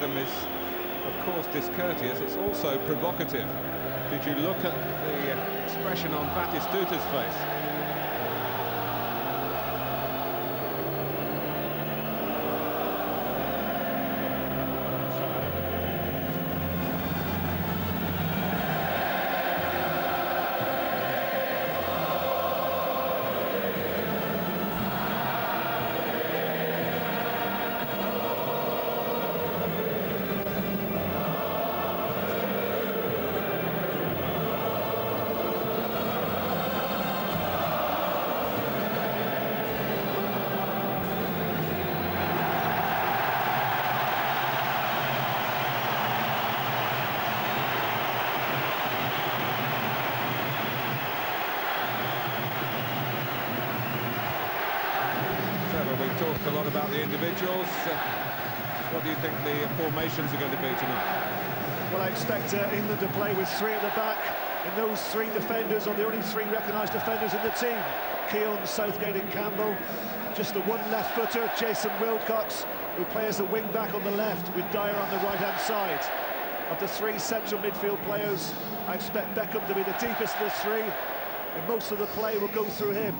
them is, of course, discourteous. It's also provocative. Did you look at the expression on Batistuta's face? We've talked a lot about the individuals. What do you think the formations are going to be tonight? Well, I expect England to play with three at the back, and those three defenders are the only three recognised defenders in the team. Keown, Southgate and Campbell. Just the one left-footer, Jason Wilcox, who plays as a wing-back on the left with Dyer on the right-hand side. Of the three central midfield players, I expect Beckham to be the deepest of the three, and most of the play will go through him.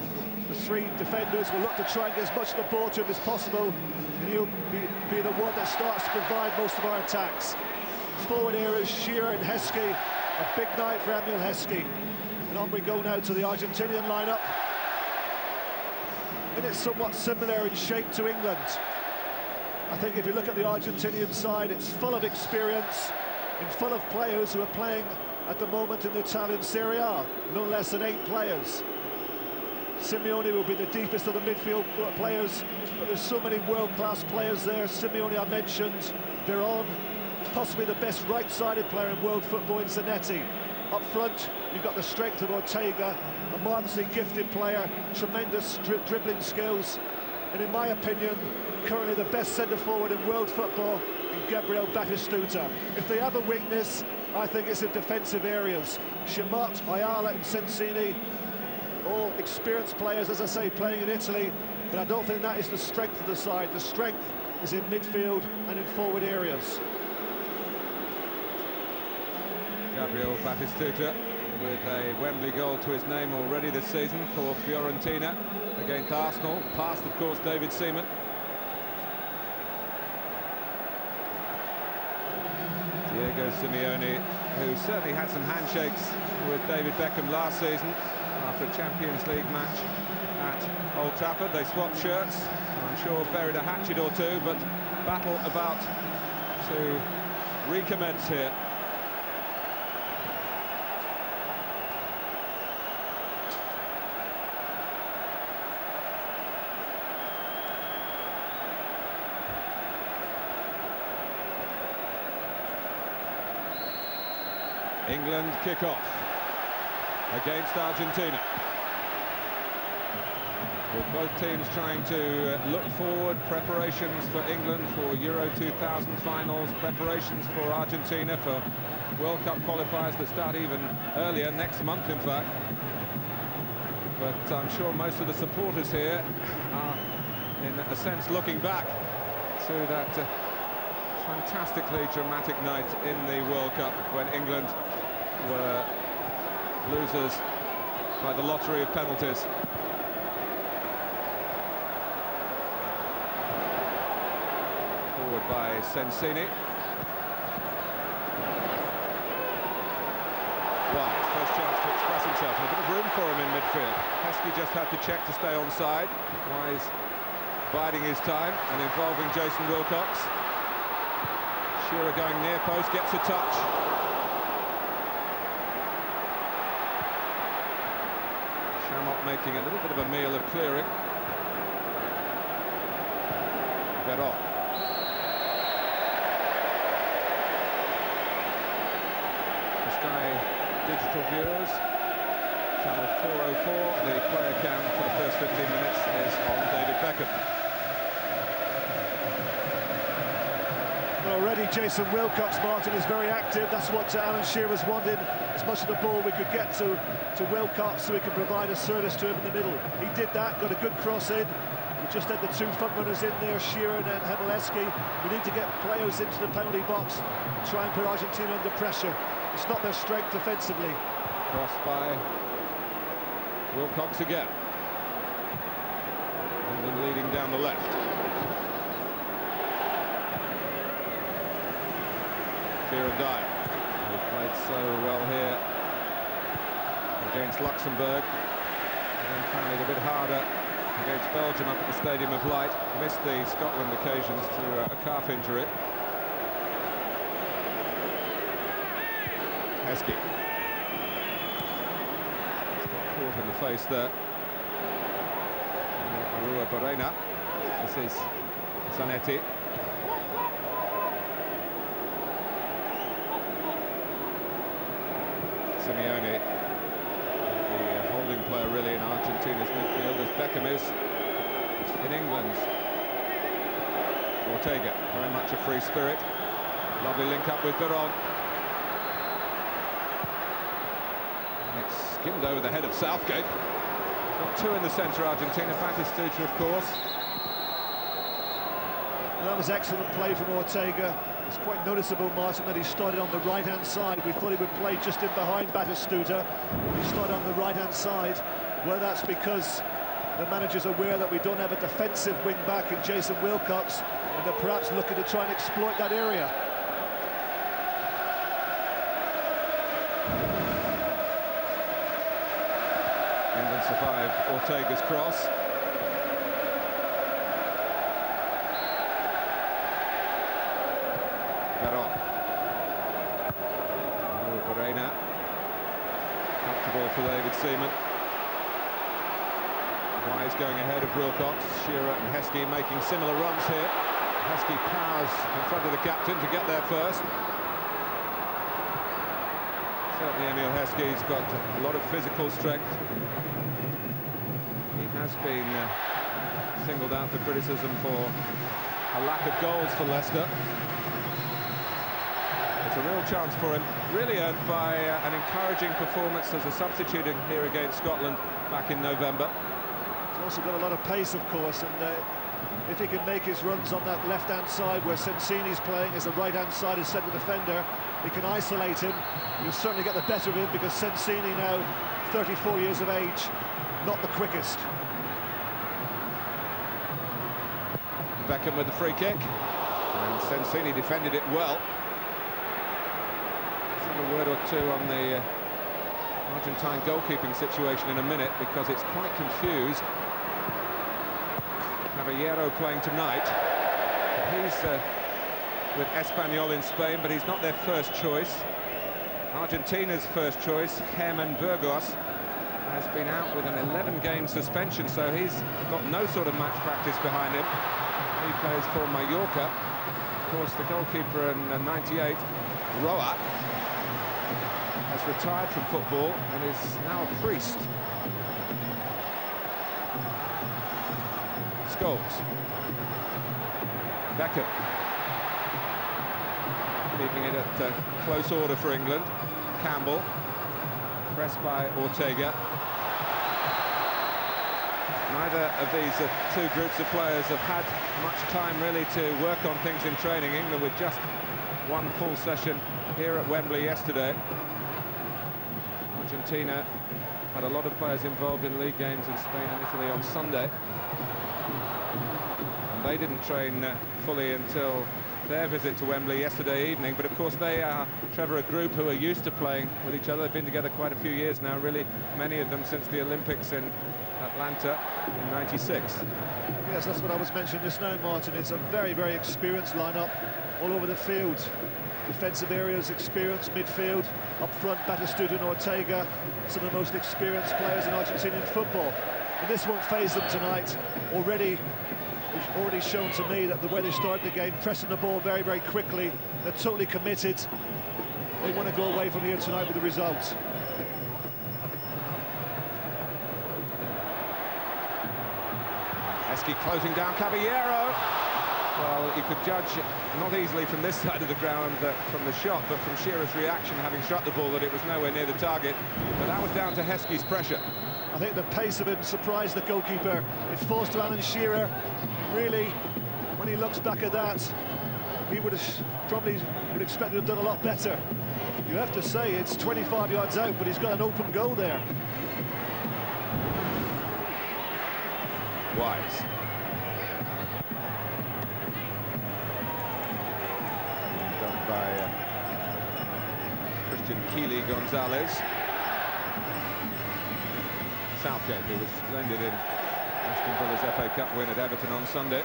The three defenders will look to try and get as much of the ball to him as possible, and he'll be the one that starts to provide most of our attacks. Forward areas, Shearer and Heskey, a big night for Emile Heskey. And on we go now to the Argentinian lineup. And it's somewhat similar in shape to England. I think if you look at the Argentinian side, it's full of experience and full of players who are playing at the moment in the Italian Serie A, no less than 8 players. Simeone will be the deepest of the midfield players, but there's so many world-class players there. Simeone I mentioned, Veron, possibly the best right-sided player in world football in Zanetti. Up front, you've got the strength of Ortega, a marvellously gifted player, tremendous dribbling skills, and in my opinion, currently the best centre-forward in world football in Gabriel Batistuta. If they have a weakness, I think it's in defensive areas. Chamot, Ayala and Sensini, all experienced players, as I say, playing in Italy, but I don't think that is the strength of the side. The strength is in midfield and in forward areas. Gabriel Batistuta with a Wembley goal to his name already this season for Fiorentina against Arsenal, past, of course, David Seaman. Diego Simeone, who certainly had some handshakes with David Beckham last season after a Champions League match at Old Trafford. They swapped shirts, and I'm sure buried a hatchet or two, but battle about to recommence here. England kick off against Argentina. With both teams trying to look forward, preparations for England for Euro 2000 finals, preparations for Argentina for World Cup qualifiers that start even earlier, next month in fact. But I'm sure most of the supporters here are, in a sense, looking back to that fantastically dramatic night in the World Cup when England were losers by the lottery of penalties. Forward by Sensini. Wise, first chance to express himself, and a bit of room for him in midfield. Heskey just had to check to stay onside. Wise biding his time and involving Jason Wilcox. Shearer going near post, gets a touch. Chamot making a little bit of a meal of clearing. Veron. The Sky digital viewers, channel 404, the player cam for the first 15 minutes is on David Beckham. Already Jason Wilcox, Martin, is very active. That's what Alan Shearer's wanted. As much of the ball we could get to Wilcox so we could provide a service to him in the middle. He did that, got a good cross in, We just had the two front runners in there, Sheeran and Hemeleski. We need to get players into the penalty box and try and put Argentina under pressure. It's not their strength defensively. Crossed by Wilcox again. England leading down the left. Kieran Dyer, who played so well here against Luxembourg, and then found it a bit harder against Belgium up at the Stadium of Light. Missed the Scotland occasions through a calf injury. Heskey. Caught in the face there. Arua Barena. This is Zanetti. Simeone, the holding player really in Argentina's midfield, as Beckham is in England's. Ortega, very much a free spirit. Lovely link up with Veron. And it's skimmed over the head of Southgate. Got two in the centre, Argentina. Batistuta, of course. Well, that was excellent play from Ortega. It's quite noticeable, Martin, that he started on the right-hand side. We thought he would play just in behind Batistuta. He started on the right-hand side. Well, that's because the manager's aware that we don't have a defensive wing-back in Jason Wilcox, and they're perhaps looking to try and exploit that area. England survive Ortega's cross. Veron. Barena. Comfortable for David Seaman. Wise going ahead of Wilcox. Shearer and Heskey making similar runs here. Heskey powers in front of the captain to get there first. Certainly Emil Heskey's got a lot of physical strength. He has been singled out for criticism for a lack of goals for Leicester. It's a real chance for him, really earned by an encouraging performance as a substitute here against Scotland back in November. He's also got a lot of pace, of course, and if he can make his runs on that left-hand side where Sensini's playing as the right-hand side as centre defender, he can isolate him. He'll certainly get the better of him because Sensini now, 34 years of age, not the quickest. Beckham with the free kick, and Sensini defended it well. A word or two on the Argentine goalkeeping situation in a minute, because it's quite confused. Caballero playing tonight. He's with Espanyol in Spain, but he's not their first choice. Argentina's first choice, Herman Burgos, has been out with an 11-game suspension, so he's got no sort of match practice behind him. He plays for Mallorca. Of course, the goalkeeper in '98, Roa, has retired from football and is now a priest. Scholes. Beckham. Keeping it at close order for England. Campbell. Pressed by Ortega. Neither of these two groups of players have had much time really to work on things in training. England with just one full session here at Wembley yesterday. Argentina had a lot of players involved in league games in Spain and Italy on Sunday. And they didn't train fully until their visit to Wembley yesterday evening. But of course they are, Trevor, a group who are used to playing with each other. They've been together quite a few years now, really, many of them since the Olympics in Atlanta in '96. Yes, that's what I was mentioning just now, Martin. It's a very, very experienced lineup all over the field. Defensive areas, experience, midfield, up front, Batistuta and Ortega, some of the most experienced players in Argentinian football. And this won't faze them tonight. It's already shown to me that the way they started the game, pressing the ball very, very quickly, they're totally committed. They want to go away from here tonight with the result. Heskey closing down Caballero. Well, you could judge not easily from this side of the ground from the shot, but from Shearer's reaction, having shot the ball, that it was nowhere near the target. But that was down to Heskey's pressure. I think the pace of him surprised the goalkeeper. It forced to Alan Shearer. Really, when he looks back at that, he would expect to have done a lot better. You have to say it's 25 yards out, but he's got an open goal there. Wise. Done by Christian Keely Gonzalez. Southgate, who was splendid in Aston Villa's FA Cup win at Everton on Sunday.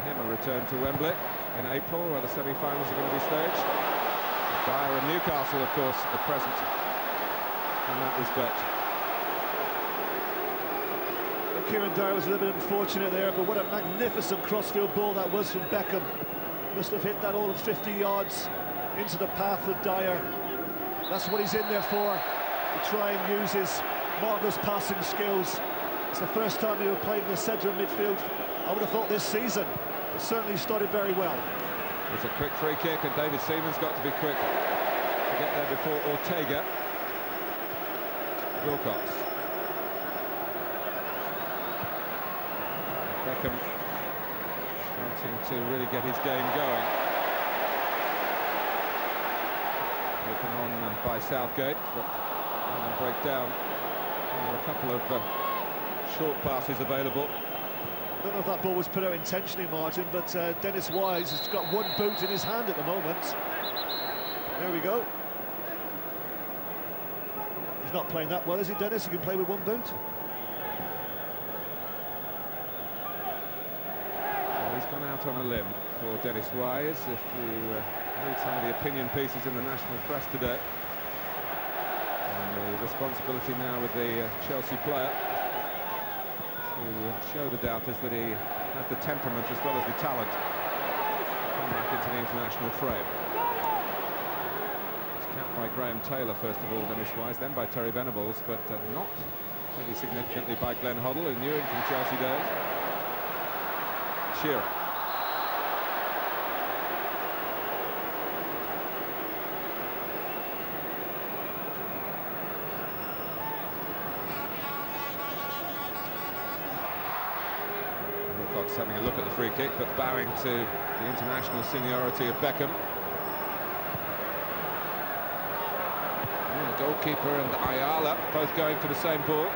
Him a return to Wembley in April, where the semi-finals are going to be staged. Dyer and Newcastle, of course, at present in that respect. Kieran Dyer was a little bit unfortunate there, but what a magnificent crossfield ball that was from Beckham. Must have hit that all of 50 yards into the path of Dyer. That's what he's in there for, to try and use his marvellous passing skills. It's the first time he played in the centre of midfield, I would have thought, this season. It certainly started very well. It's a quick free kick, and David Seaman's got to be quick to get there before Ortega. Wilcox. Beckham starting to really get his game going. Taken on by Southgate, but and break down. There were a couple of short passes available. I don't know if that ball was put out intentionally, Martin, but Dennis Wise has got one boot in his hand at the moment. There we go. He's not playing that well, is he, Dennis? He can play with one boot. Well, he's gone out on a limb for Dennis Wise. If you read some of the opinion pieces in the national press today, and the responsibility now with the Chelsea player to show the doubters that he has the temperament as well as the talent to come back into the international frame. It's capped by Graham Taylor, first of all, Dennis Wise, then by Terry Venables, but not really significantly by Glenn Hoddle, who knew him from Chelsea days. Shearer. Having a look at the free kick, but bowing to the international seniority of Beckham. And the goalkeeper and Ayala both going for the same ball.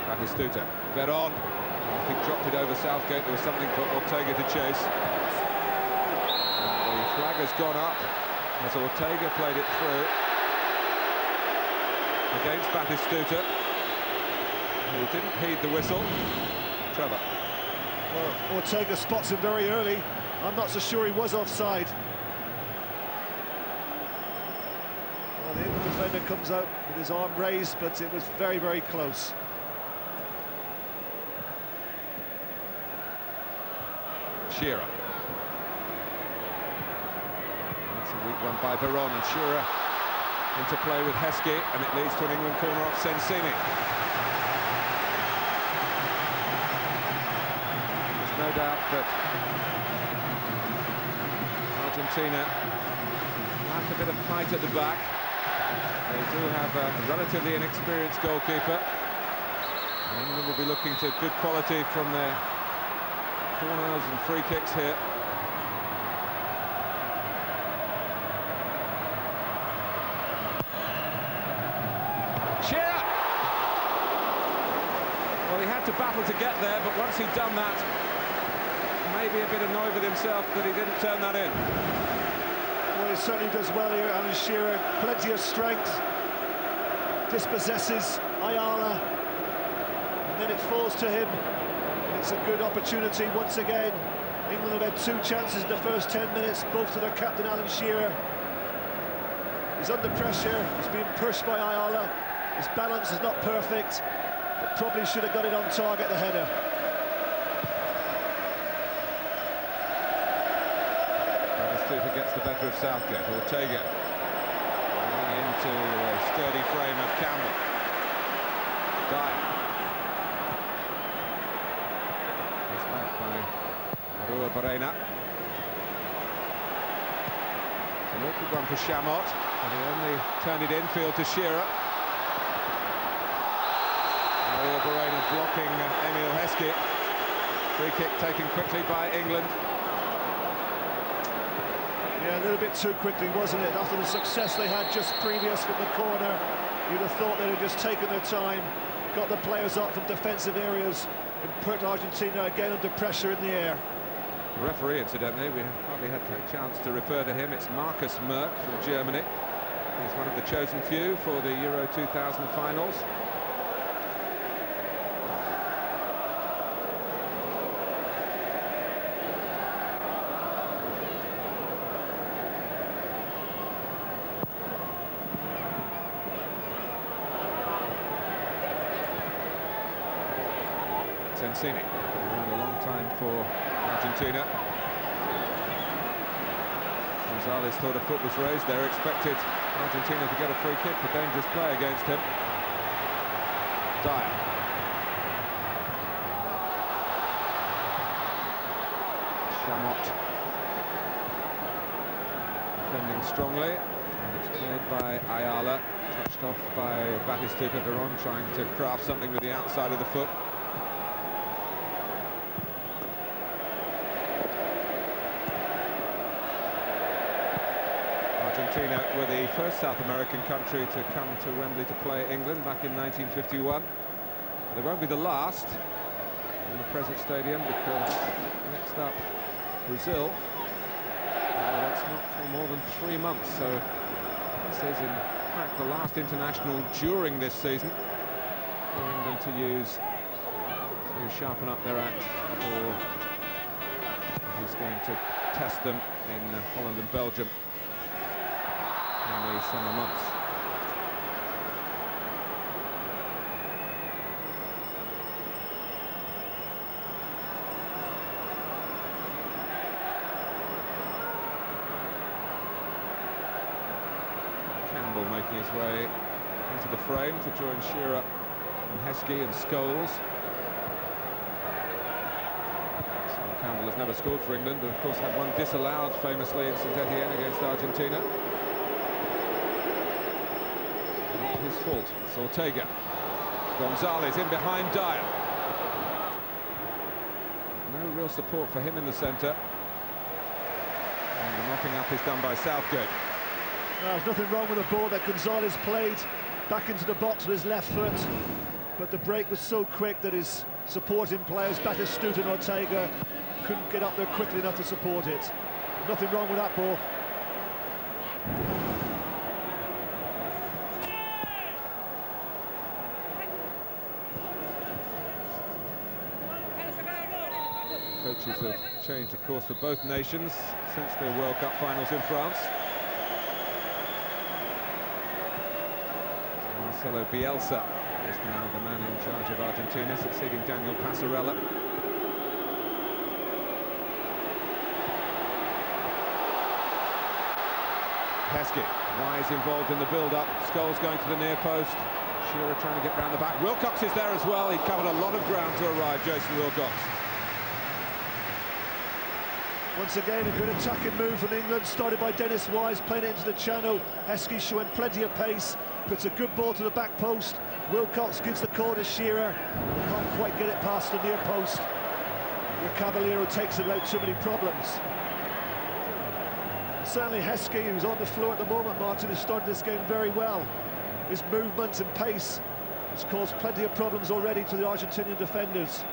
Batistuta, Veron. He dropped it over Southgate. There was something for Ortega to chase. And the flag has gone up as Ortega played it through against Batistuta, who didn't heed the whistle. Trevor. Well, Ortega spots him very early. I'm not so sure he was offside. Well, the England defender comes out with his arm raised, but it was very, very close. Shearer. That's a weak one by Veron, and Shearer into play with Heskey, and it leads to an England corner off Sensini. No doubt that Argentina lack a bit of height at the back. They do have a relatively inexperienced goalkeeper. England will be looking to good quality from their corners and free kicks here. Shearer! Well, he had to battle to get there, but once he'd done that, maybe a bit annoyed with himself that he didn't turn that in. Well, he certainly does well here, Alan Shearer. Plenty of strength. Dispossesses Ayala. And then it falls to him. And it's a good opportunity once again. England have had two chances in the first 10 minutes, both to their captain, Alan Shearer. He's under pressure. He's being pushed by Ayala. His balance is not perfect, but probably should have got it on target, the header. Batistuta gets the better of Southgate. Ortega running into a sturdy frame of Campbell. Dyer. It's back by Arua Barena. It's an awkward one for Chamot. And he only turned it infield to Shearer. Mario Barrena blocking Emil Heskey. Free kick taken quickly by England. Yeah, a little bit too quickly, wasn't it? After the success they had just previous from the corner, you'd have thought they'd have just taken their time, got the players up from defensive areas, and put Argentina again under pressure in the air. The referee, incidentally, we hardly had a chance to refer to him. It's Markus Merck from Germany. He's one of the chosen few for the Euro 2000 finals. Sensini, around a long time for Argentina. Gonzalez thought a foot was raised there, expected Argentina to get a free kick, a dangerous play against him. Dyer. Chamot. Defending strongly, and it's cleared by Ayala, touched off by Batistuta. Veron trying to craft something with the outside of the foot. Argentina were the first South American country to come to Wembley to play England back in 1951. They won't be the last in the present stadium, because next up, Brazil. That's not for more than 3 months, so this is in fact the last international during this season for England to use to sharpen up their act for who's going to test them in Holland and Belgium in the summer months. Campbell making his way into the frame to join Shearer and Heskey and Scholes. Campbell has never scored for England, but of course had one disallowed famously in St Etienne against Argentina. Not his fault. It's Ortega. Gonzalez in behind Dyer. No real support for him in the centre. And the knocking up is done by Southgate. No, there's nothing wrong with the ball that Gonzalez played back into the box with his left foot, but the break was so quick that his supporting players, Batistuta and Ortega, couldn't get up there quickly enough to support it. Nothing wrong with that ball. Coaches have changed, of course, for both nations since their World Cup finals in France. Marcelo Bielsa is now the man in charge of Argentina, succeeding Daniel Passarella. Heskey, Wise involved in the build-up. Scholes going to the near post. Shearer trying to get round the back. Wilcox is there as well. He covered a lot of ground to arrive, Jason Wilcox. Once again, a good attacking move from England, started by Dennis Wise, playing it into the channel. Heskey showing plenty of pace, puts a good ball to the back post. Wilcox gives the call to Shearer, can't quite get it past the near post. The Caballero takes it without too many problems. Certainly Heskey, who's on the floor at the moment, Martin, has started this game very well. His movement and pace has caused plenty of problems already to the Argentinian defenders.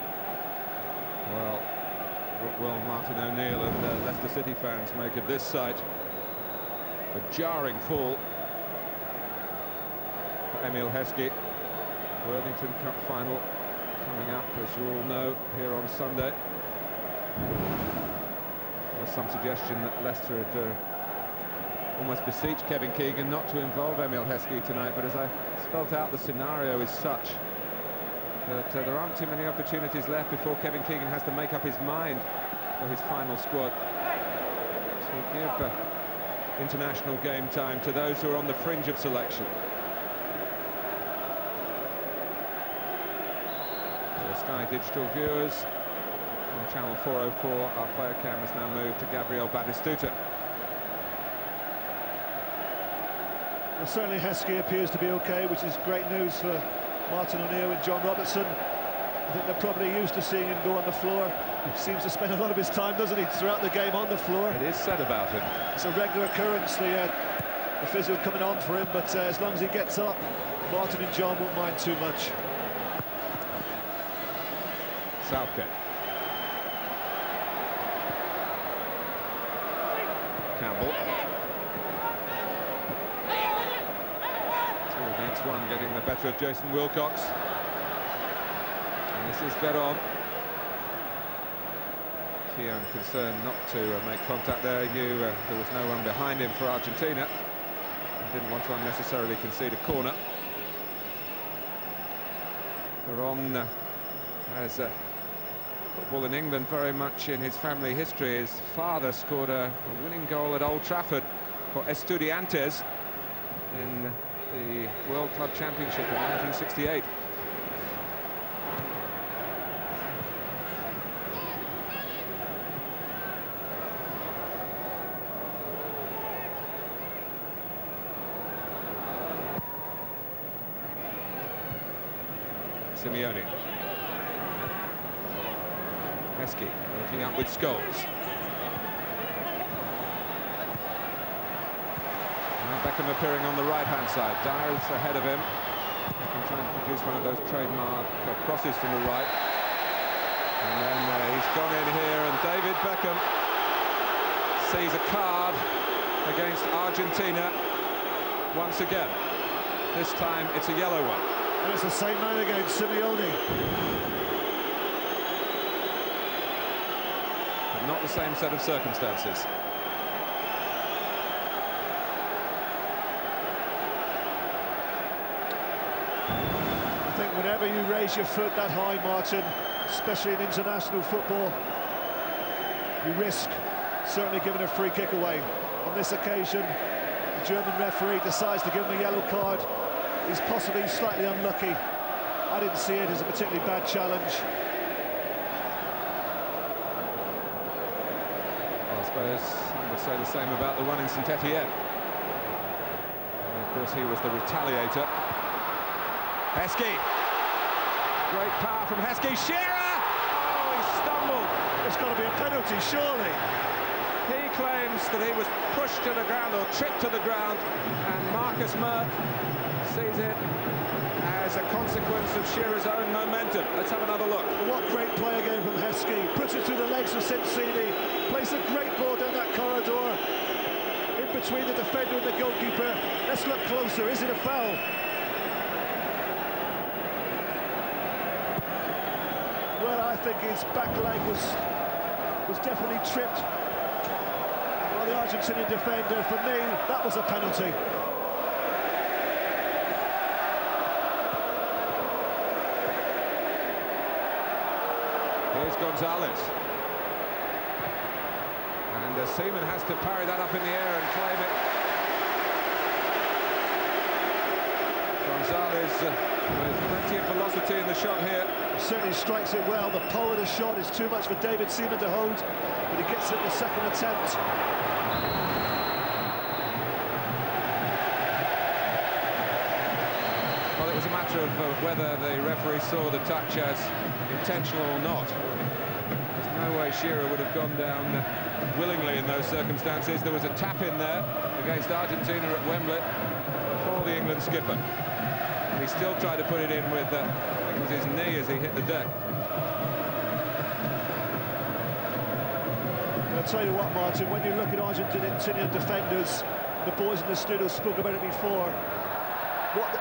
Well, what will Martin O'Neill and Leicester City fans make of this sight? A jarring fall for Emil Heskey. Worthington Cup final coming up, as you all know, here on Sunday. There was some suggestion that Leicester had almost beseeched Kevin Keegan not to involve Emil Heskey tonight, but as I spelt out, the scenario is such that there aren't too many opportunities left before Kevin Keegan has to make up his mind for his final squad to give international game time to those who are on the fringe of selection. For Sky Digital viewers on channel 404, our player cam has now moved to Gabriel Batistuta. Well, certainly Heskey appears to be okay, which is great news for Martin O'Neill and John Robertson. I think they're probably used to seeing him go on the floor. He seems to spend a lot of his time, doesn't he, throughout the game on the floor. It is said about him. It's a regular occurrence, the physio coming on for him, but as long as he gets up, Martin and John won't mind too much. Southgate. Campbell. 2 against 1, getting the better of Jason Wilcox. And this is Veron. Keown concerned not to make contact there. He knew there was no one behind him for Argentina. He didn't want to unnecessarily concede a corner. Veron has football in England very much in his family history. His father scored a winning goal at Old Trafford for Estudiantes in the World Club Championship of 1968. Simeone. Heskey working up with Scholes. Now Beckham appearing on the right-hand side. Dyer's ahead of him. Beckham trying to produce one of those trademark crosses from the right. And then he's gone in here, and David Beckham sees a card against Argentina once again. This time it's a yellow one. And it's the same man again, Simeone. But not the same set of circumstances. I think whenever you raise your foot that high, Martin, especially in international football, you risk certainly giving a free kick away. On this occasion, the German referee decides to give him a yellow card. He's possibly slightly unlucky. I didn't see it as a particularly bad challenge. Well, I suppose I would say the same about the one in St Etienne. And of course, he was the retaliator. Heskey. Great power from Heskey. Shearer! Oh, he stumbled. It's got to be a penalty, surely. He claims that he was pushed to the ground or tripped to the ground, and Marcus Merck sees it as a consequence of Shearer's own momentum. Let's have another look. What great play again from Heskey. Puts it through the legs of Sensini. Plays a great ball down that corridor. In between the defender and the goalkeeper. Let's look closer. Is it a foul? Well, I think his back leg was definitely tripped by the Argentinian defender. For me, that was a penalty. Here's Gonzalez. And Seaman has to parry that up in the air and claim it. Gonzalez with plenty of velocity in the shot here. He certainly strikes it well. The power of the shot is too much for David Seaman to hold, but he gets it in the second attempt. Well, it was a matter of whether the referee saw the touch as intentional or not. There's no way Shearer would have gone down willingly in those circumstances. There was a tap in there against Argentina at Wembley for the England skipper. And he still tried to put it in with, I think it was his knee as he hit the deck. I'll tell you what, Martin, when you look at Argentinian defenders, the boys in the studio spoke about it before,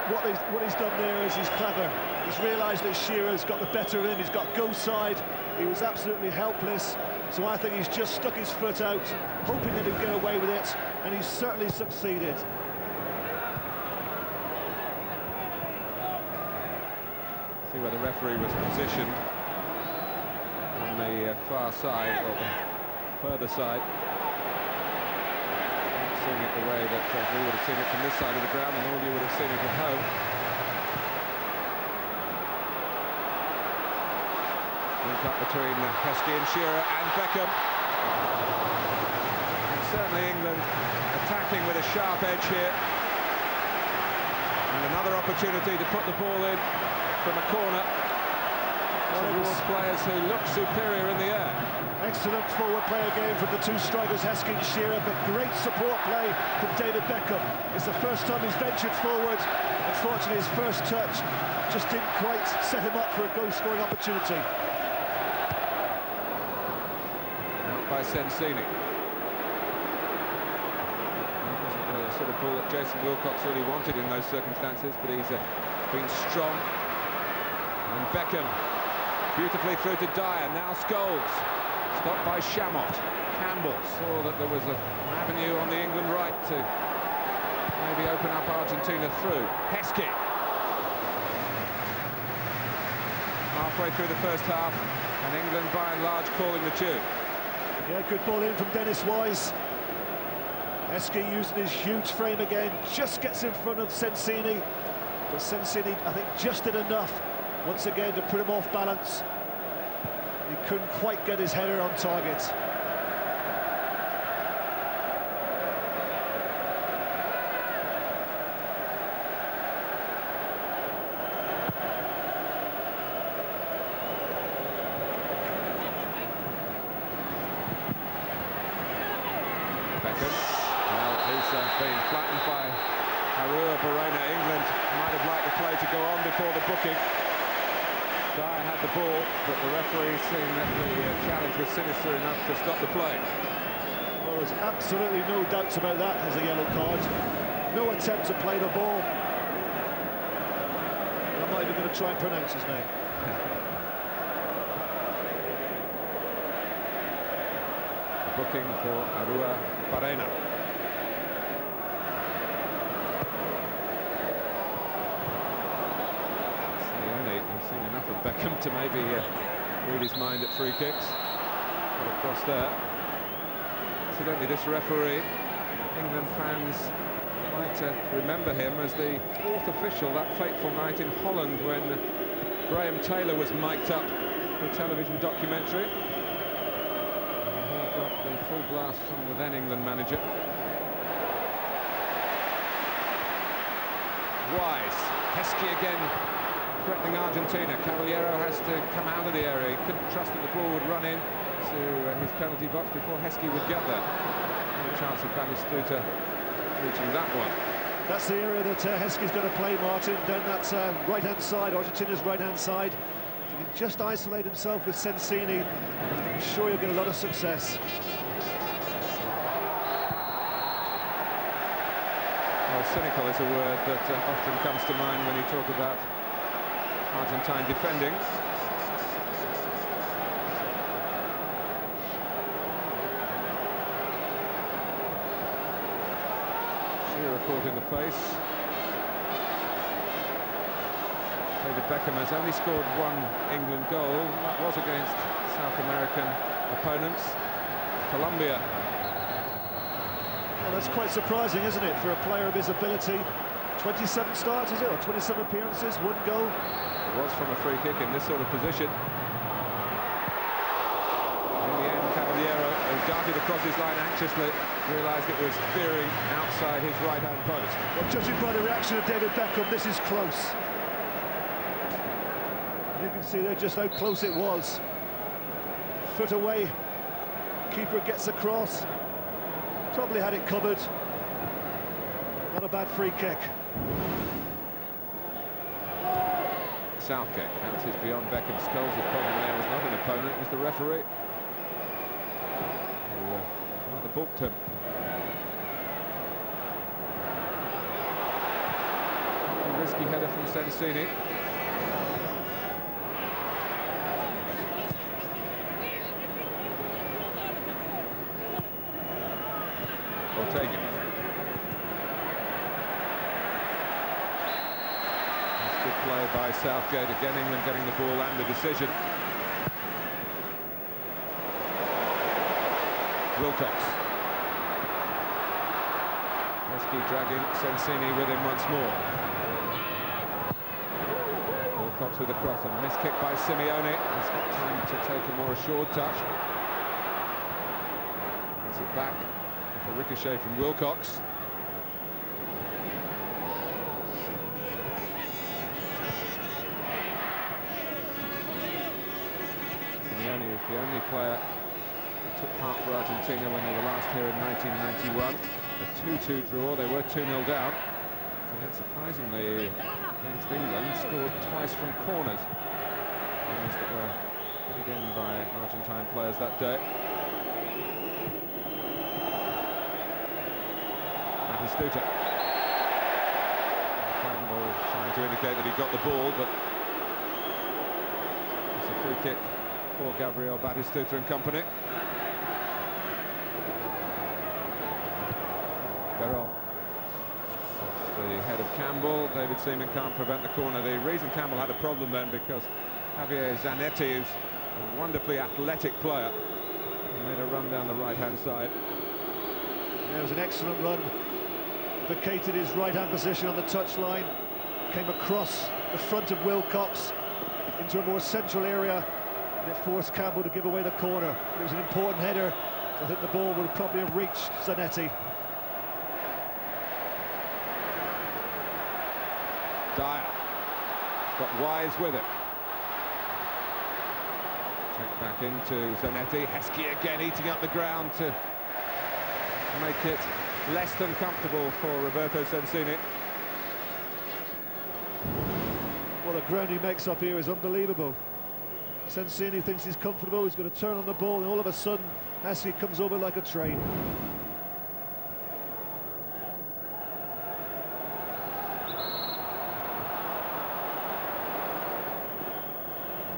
what he's done there is he's clever. He's realised that Shearer's got the better of him. He's got go side. He was absolutely helpless. So I think he's just stuck his foot out, hoping that he'll get away with it, and he's certainly succeeded. See where the referee was positioned on the far side, or the further side. Not seeing it the way that we would have seen it from this side of the ground, and all you would have seen it at home. Link up between Heskey and Shearer and Beckham. And certainly England attacking with a sharp edge here. And another opportunity to put the ball in from a corner towards players who look superior in the air. Excellent forward play again from the two strikers, Heskey and Shearer, but great support play from David Beckham. It's the first time he's ventured forward. Unfortunately, his first touch just didn't quite set him up for a goal-scoring opportunity. Out by Sensini. That wasn't the sort of ball that Jason Wilcox really wanted in those circumstances, but he's been strong. And Beckham beautifully through to Dyer, now Scholes. Stopped by Chamot. Campbell saw that there was an avenue on the England right to maybe open up Argentina through. Heskey. Halfway through the first half, and England by and large calling the tune. Yeah, good ball in from Dennis Wise. Heskey using his huge frame again, just gets in front of Sensini. But Sensini, I think, just did enough once again to put him off balance. He couldn't quite get his header on target. Beckham, well, he's been flattened by Barona. England might have liked the play to go on before the booking. Dyer had the ball, but the referee seen that the challenge was sinister enough to stop the play. Well, there's absolutely no doubts about that as a yellow card. No attempt to play the ball. I'm not even going to try and pronounce his name. The booking for Arua Barena. We've seen enough of Beckham to maybe read his mind at free kicks. Got across there. Incidentally, this referee, England fans might remember him as the fourth official that fateful night in Holland when Graham Taylor was mic'd up for a television documentary. And he got the full blast from the then England manager. Wise, Heskey again threatening Argentina. Caballero has to come out of the area. He couldn't trust that the ball would run in to his penalty box before Heskey would get there. No chance of Batistuta reaching that one. That's the area that Heskey's got to play, Martin. Down that right-hand side, Argentina's right-hand side. If he can just isolate himself with Sensini, I'm sure he'll get a lot of success. Well, cynical is a word that often comes to mind when you talk about Argentine defending. Shearer caught in the face. David Beckham has only scored one England goal. That was against South American opponents. Colombia. Well, that's quite surprising, isn't it, for a player of his ability? 27 starts, is it, or 27 appearances, one goal? It was from a free kick in this sort of position. In the end, Caballero, who darted across his line anxiously, realised it was veering outside his right-hand post. Well, judging by the reaction of David Beckham, this is close. You can see there just how close it was. Foot away, keeper gets across. Probably had it covered. Not a bad free kick. Southgate bounces beyond Beckham. Scholes' problem there was not an opponent, it was the referee who rather balked him. A risky header from Sensini. Ortega. Good play by Southgate. Again, England getting the ball and the decision. Wilcox. Heskey dragging Sensini with him once more. Wilcox with a cross, and missed kick by Simeone. He's got time to take a more assured touch. Gets it back with a ricochet from Wilcox. the only player who took part for Argentina when they were last here in 1991. A 2-2 draw, they were 2-0 down. And then surprisingly, against England, scored twice from corners. Corners that were put in by Argentine players that day. Batistuta. Campbell trying to indicate that he got the ball, but it's a free kick for Gabriel Batistuta and company. Berol. The head of Campbell. David Seaman can't prevent the corner. The reason Campbell had a problem then because Javier Zanetti, who's a wonderfully athletic player, made a run down the right-hand side. Yeah, it was an excellent run. Vacated his right-hand position on the touchline, came across the front of Wilcox into a more central area, and it forced Campbell to give away the corner. It was an important header. I think the ball would probably have reached Zanetti. Dyer got Wise with it. Check back into Zanetti. Heskey again eating up the ground to make it less than comfortable for Roberto Sensini. Well, the ground he makes up here is unbelievable. Sensini thinks he's comfortable, he's going to turn on the ball, and all of a sudden Heskey comes over like a train.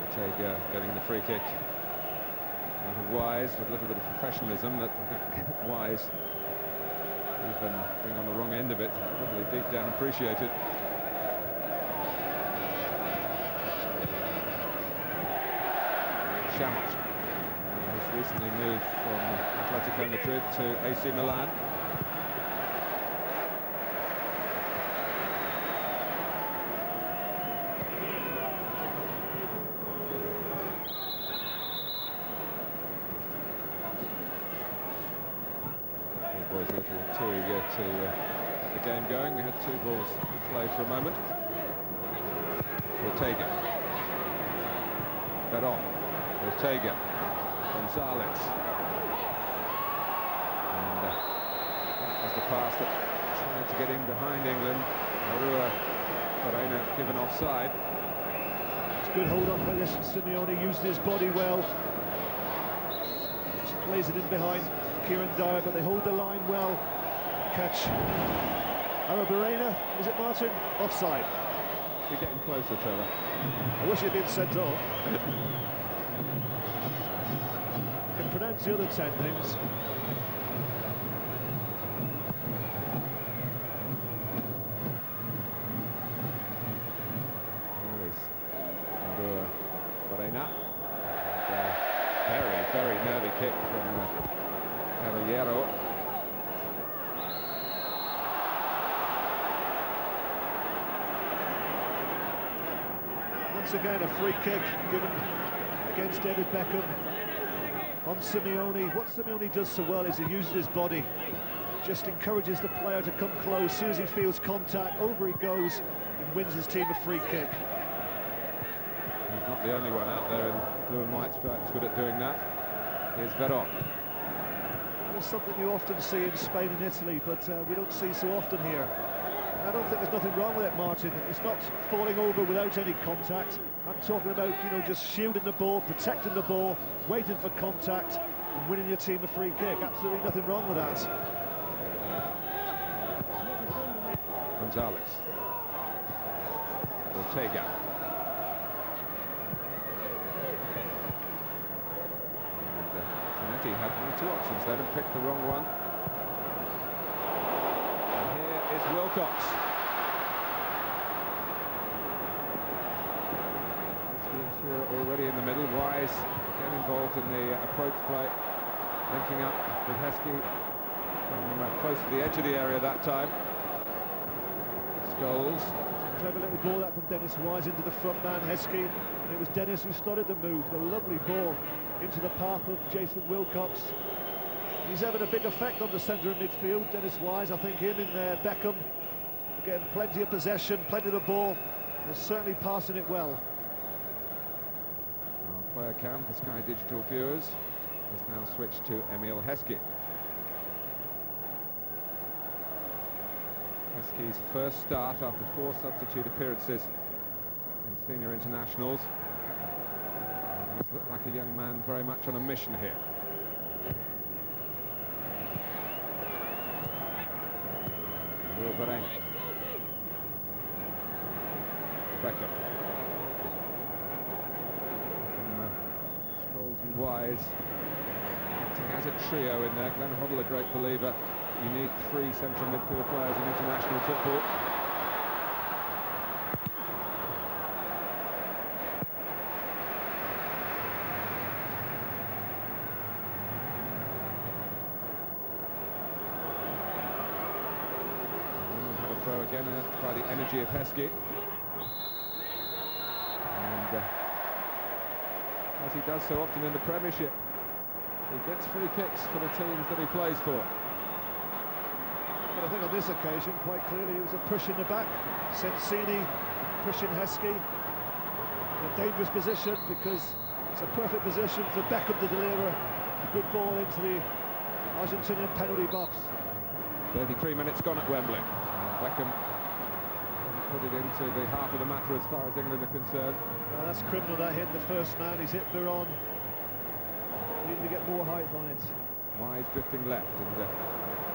Ortega getting the free kick out of Wise with a little bit of professionalism that I think Wise, even being on the wrong end of it, probably deep down appreciated. Chamus, who has recently moved from Atletico Madrid to AC Milan. Boys a little too eager to get the game going. We had two balls in play for a moment. Ortega. Berol. Ortega. Gonzalez. And that was the pass that tried to get in behind England. Marua Corena given offside. It's good hold up by this. Simeone used his body well. Just plays it in behind Kieran Dyer, but they hold the line well. Catch. Argentina, is it, Martin? Offside. You're getting closer, Trevor. I wish he'd been sent off. Can pronounce the other 10 names. Here is Corena. Very, very nervy kick from Caballero. Once again, a free kick given against David Beckham on Simeone. What Simeone does so well is he uses his body, just encourages the player to come close. As soon as he feels contact, over he goes and wins his team a free kick. He's not the only one out there in blue and white stripes good at doing that. Here's Berol. It's something you often see in Spain and Italy, but we don't see so often here. And I don't think there's nothing wrong with it, Martin. It's not falling over without any contact. I'm talking about, you know, just shielding the ball, protecting the ball, waiting for contact, and winning your team a free kick. Absolutely nothing wrong with that. Gonzalez. Ortega. Zanetti had one or two options then and picked the wrong one. And here is Wilcox. Already in the middle. Wise again involved in the approach play, linking up with Heskey from close to the edge of the area that time. Scholes. Clever little ball out from Dennis Wise into the front man, Heskey. And it was Dennis who started the move. The lovely ball into the path of Jason Wilcox. He's having a big effect on the centre of midfield. Dennis Wise, I think him and Beckham are getting plenty of possession, plenty of the ball. They're certainly passing it well. player cam for Sky Digital viewers has now switched to Emil Heskey. Heskey's first start after 4 substitute appearances in senior internationals. He's looked like a young man very much on a mission here. Beckham. Scholes and Wise acting as a trio in there. Glenn Hoddle, a great believer. You need 3 central midfield players in international football. Throw again by the energy of Heskey. And as he does so often in the Premiership, he gets free kicks for the teams that he plays for. But I think on this occasion, quite clearly, it was a push in the back. Sensini pushing Heskey in a dangerous position, because it's a perfect position for Beckham to deliver a good ball into the Argentinian penalty box. 33 minutes gone at Wembley. Beckham hasn't put it into the half of the matter as far as England are concerned. Well, that's criminal, that hit the first man. He's hit Veron. Need to get more height on it. Wise drifting left and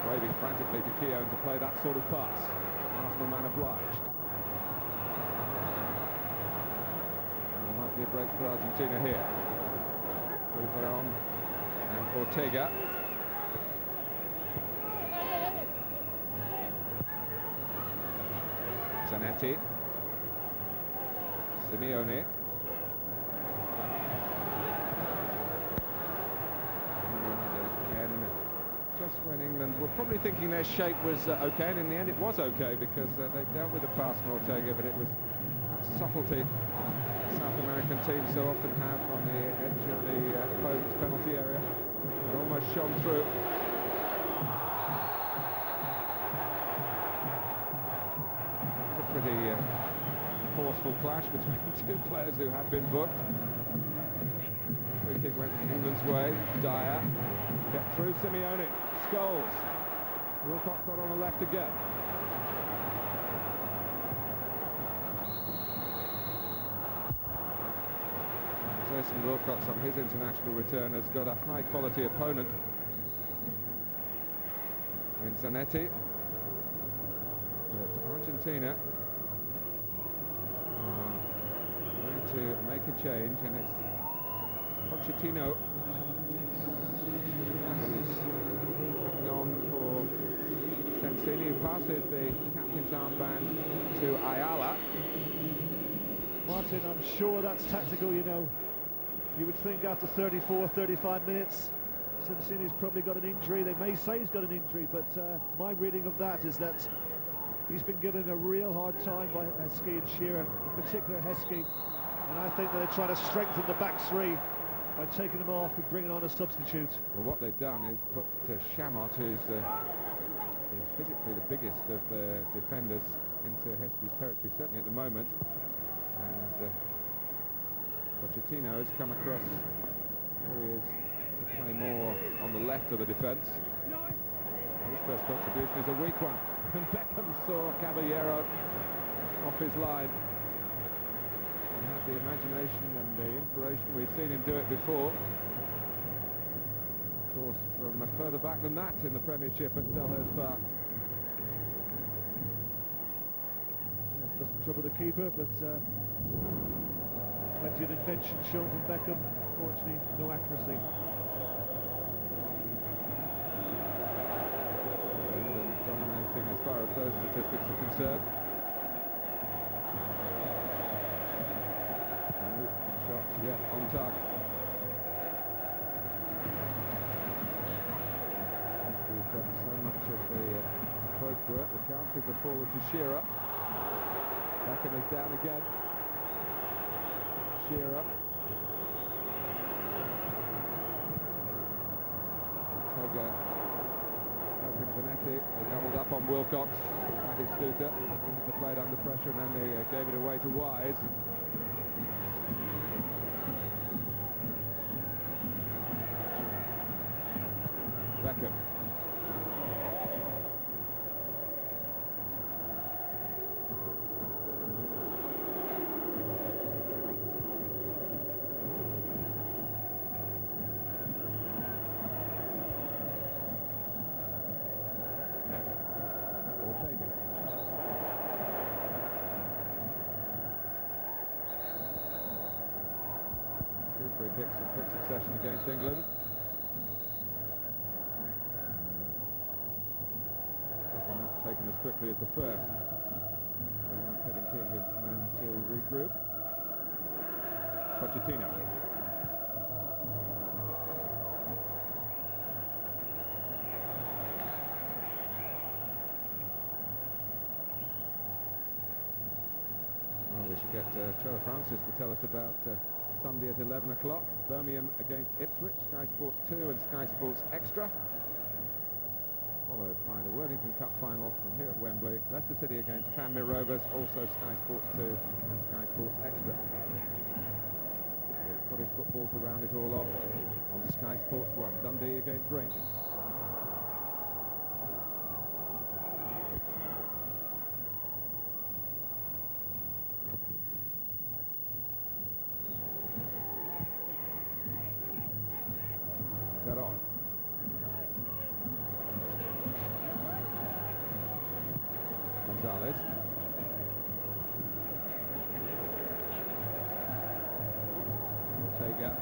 waving frantically to Keown to play that sort of pass. Arsenal man obliged. And there might be a break for Argentina here. Veron and Ortega. Zanetti, Simeone, and again, just when England were probably thinking their shape was okay, and in the end it was okay, because they dealt with the pass from Ortega, but it was that subtlety South American teams so often have on the edge of the opponent's penalty area. It almost shone through. Pretty forceful clash between 2 players who had been booked. Free kick went England's way. Dyer get through. Simeone, Scholes, Wilcox got on the left again. Jason Wilcox on his international return has got a high quality opponent in Zanetti. But Argentina to make a change, and it's Pochettino who's coming on for Sensini, who passes the captain's armband to Ayala. Martin, I'm sure that's tactical, you know. You would think after 34, 35 minutes, Sensini's probably got an injury. They may say he's got an injury, but my reading of that is that he's been given a real hard time by Heskey and Shearer, in particular Heskey. And I think that they're trying to strengthen the back 3 by taking them off and bringing on a substitute. Well, what they've done is put Chamot, who's physically the biggest of the defenders, into Heskey's territory, certainly at the moment. And Pochettino has come across, here he is, to play more on the left of the defence. His first contribution is a weak one. And Beckham saw Caballero off his line. He had the imagination and the inspiration. We've seen him do it before. Of course, from further back than that in the Premiership at Selhurst Park. Yes, doesn't trouble the keeper, but plenty of invention shown from Beckham. Unfortunately, no accuracy. England dominating as far as those statistics are concerned. Shots yet on target. Heskey's done so much of the approach work. The chances have fallen to Shearer. Beckham is down again. Shearer. Ortega helping Zanetti. They doubled up on Wilcox. Batistuta. They played under pressure and then they gave it away to Wise. Beckham. Free kicks in quick succession against England. Second not taken as quickly as the first. So now Kevin Keegan's men to regroup. Pochettino. Well, we should get Trevor Francis to tell us about Sunday at 11 o'clock, Birmingham against Ipswich, Sky Sports 2 and Sky Sports Extra. Followed by the Worthington Cup final from here at Wembley, Leicester City against Tranmere Rovers, also Sky Sports 2 and Sky Sports Extra. Scottish football to round it all off on Sky Sports 1, Dundee against Rangers. On. Gonzalez. Ortega.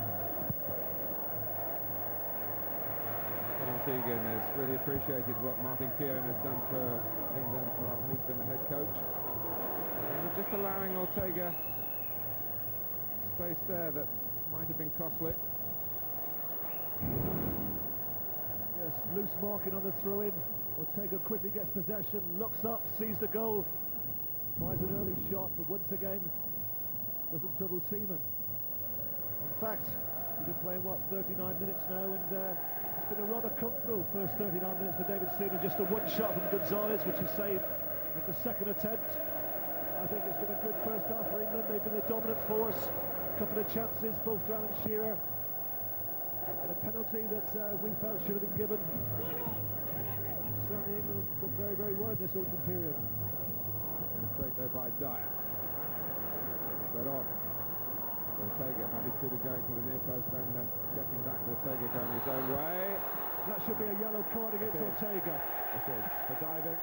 Kevin Keegan has really appreciated what Martin Keown has done for England while he's been the head coach. And just allowing Ortega space there that might have been costly. Yes, loose marking on the throw-in. Ortega quickly gets possession, looks up, sees the goal, tries an early shot, but once again doesn't trouble Seaman. In fact, we've been playing, what, 39 minutes now, and it's been a rather comfortable first 39 minutes for David Seaman. Just a one shot from Gonzalez, which is saved at the second attempt. I think it's been a good first half for England. They've been the dominant force. A couple of chances, both to Alan Shearer. And a penalty that we felt should have been given. Certainly England did very, very well in this opening period. Mistake there by Dyer. But on. Ortega, Batigol going to the near post and checking back. Ortega going his own way. That should be a yellow card against Ortega. Okay, for diving.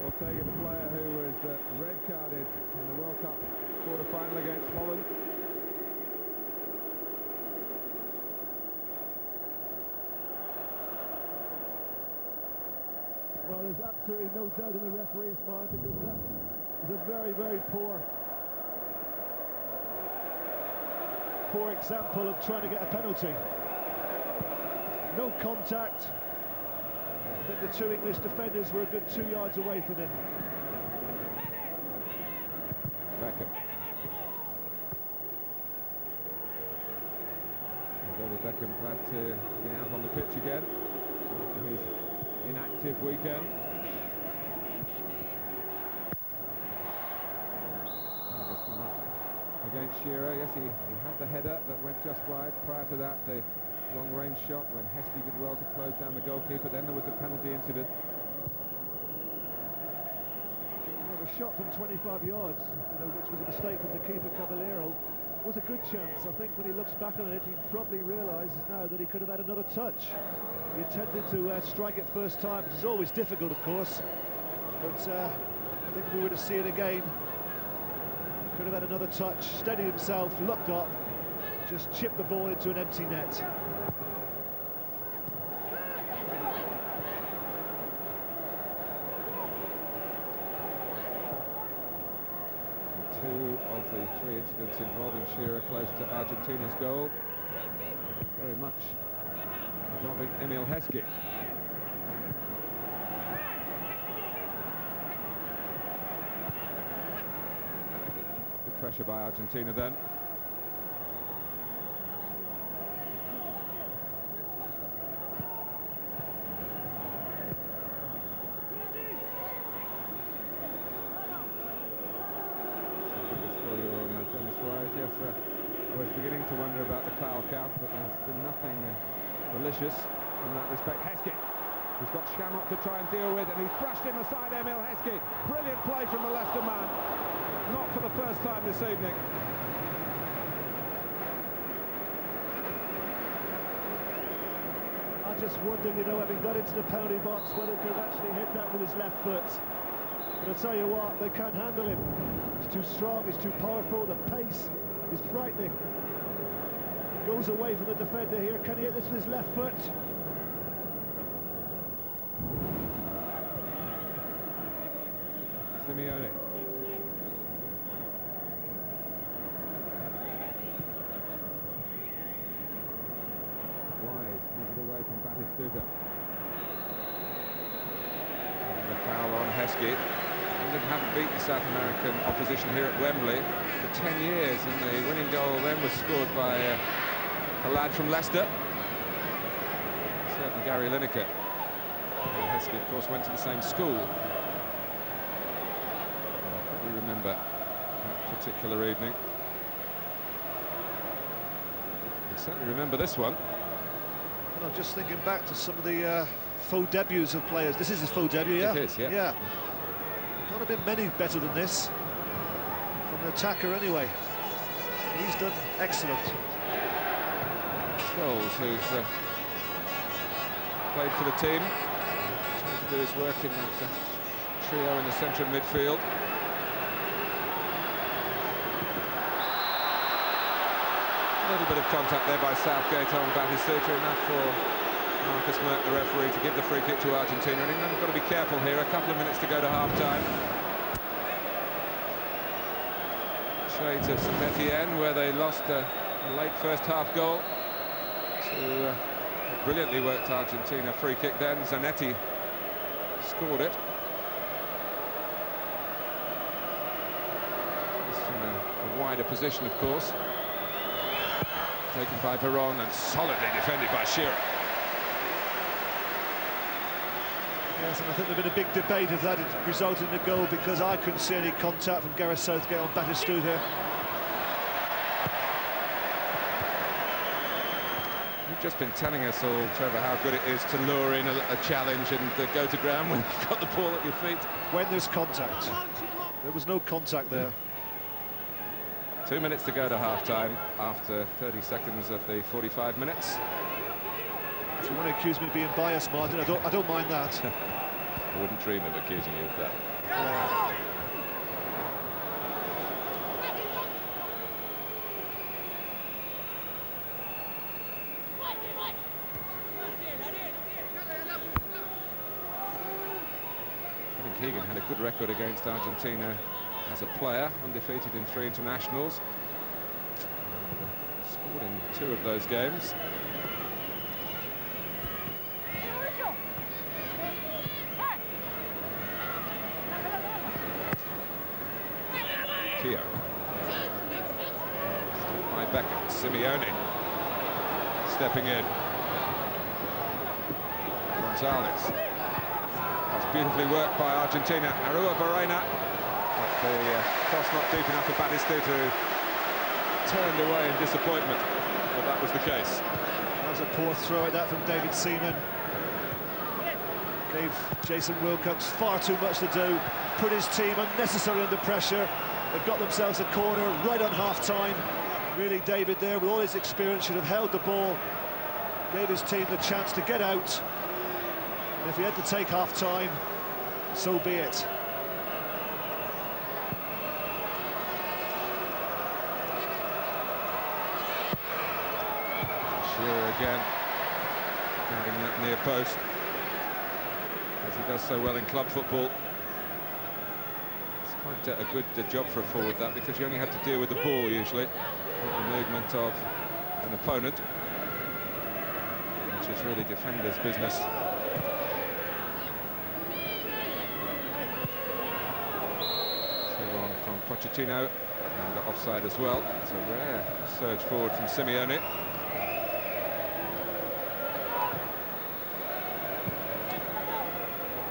Ortega, the player who was red-carded in the World Cup quarter-final against Holland. Well, there's absolutely no doubt in the referee's mind, because that is a very, very poor example of trying to get a penalty. No contact. I think the two English defenders were a good 2 yards away from him. Beckham. David Beckham glad to be out on the pitch again after his inactive weekend. Against Shearer, yes, he had the header that went just wide. Prior to that, the long-range shot when Heskey did well to close down the goalkeeper. Then there was the penalty incident. Well, the shot from 25 yards, which was a mistake from the keeper Caballero, was a good chance. I think when he looks back on it, he probably realises now that he could have had another touch. He intended to strike it first time, which is always difficult, of course. But I think if we were to see it again, could have had another touch, steadied himself, looked up, just chipped the ball into an empty net. Two of the three incidents involving Shearer close to Argentina's goal, very much involving Emil Heskey. Pressure by Argentina then. Yes, I was beginning to wonder about the class foul count, but there's been nothing malicious in that respect. Heskey, he's got Shamrock to try and deal with, and he's brushed him aside, Emil Heskey. Brilliant play from the Leicester man, not for the first time this evening. I just wonder, you know, having got into the penalty box, whether he could actually hit that with his left foot. But I'll tell you what, they can't handle him. He's too strong, he's too powerful, the pace is frightening. Goes away from the defender here, can he hit this with his left foot? Simeone. Wise, moves it away from Batistuta. And the foul on Heskey. England haven't beaten South American opposition here at Wembley for 10 years, and the winning goal then was scored by a lad from Leicester, certainly Gary Lineker. Heskey, of course, went to the same school. I probably remember that particular evening. I certainly remember this one. Well, I'm just thinking back to some of the faux debuts of players. This is his faux debut, yeah? It is, yeah. Yeah. Can't have been many better than this, from an attacker anyway. He's done excellent. Scholes, who's played for the team, trying to do his work in that trio in the centre of midfield. A little bit of contact there by Southgate on Batistuta, enough for Marcus Merck, the referee, to give the free kick to Argentina. And England have got to be careful here. A couple of minutes to go to half-time. Shades of St Etienne, where they lost a late first-half goal to a brilliantly worked Argentina free kick. Then Zanetti scored it. This from a wider position, of course. Taken by Veron and solidly defended by Shearer. Yes, and I think there's been a big debate if that had resulted in a goal, because I couldn't see any contact from Gareth Southgate on Batistuta. You've just been telling us all, Trevor, how good it is to lure in a challenge and go to ground when you've got the ball at your feet. When there's contact. There was no contact there. 2 minutes to go to half-time after 30 seconds of the 45 minutes. If you want to accuse me of being biased, Martin, I don't mind that. I wouldn't dream of accusing you of that. I think Keegan had a good record against Argentina as a player, undefeated in 3 internationals. Scored in 2 of those games. Keogh. By Becks, Simeone. Stepping in. Gonzalez. That's beautifully worked by Argentina. Arua Barrena. But the cross not deep enough for Batistuta, who turned away in disappointment. But that was the case. That was a poor throw at that from David Seaman. Gave Jason Wilcox far too much to do. Put his team unnecessarily under pressure. They've got themselves a corner right on half-time. Really, David there, with all his experience, should have held the ball. Gave his team the chance to get out. And if he had to take half-time, so be it. Shearer again, guarding that near post, as he does so well in club football. It's quite a good job for a forward, that, because you only have to deal with the ball usually, not the movement of an opponent, which is really defenders' business. On from Pochettino, and offside as well. It's a rare surge forward from Simeone.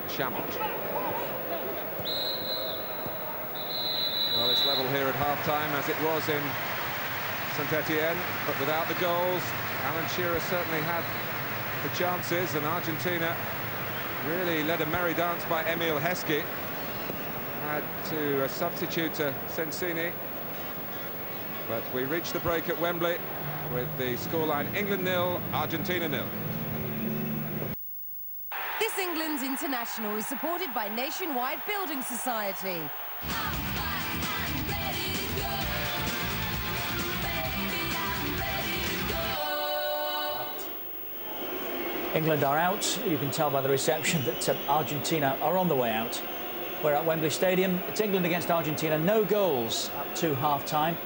Shamrock. Well, it's level here at half-time, as it was in Saint-Etienne, but without the goals. Alan Shearer certainly had the chances, and Argentina really led a merry dance by Emil Heskey. Had to substitute Sensini. But we reached the break at Wembley with the scoreline England 0, Argentina 0. This England's international is supported by Nationwide Building Society. England are out. You can tell by the reception that Argentina are on the way out. We're at Wembley Stadium. It's England against Argentina. No goals up to half-time.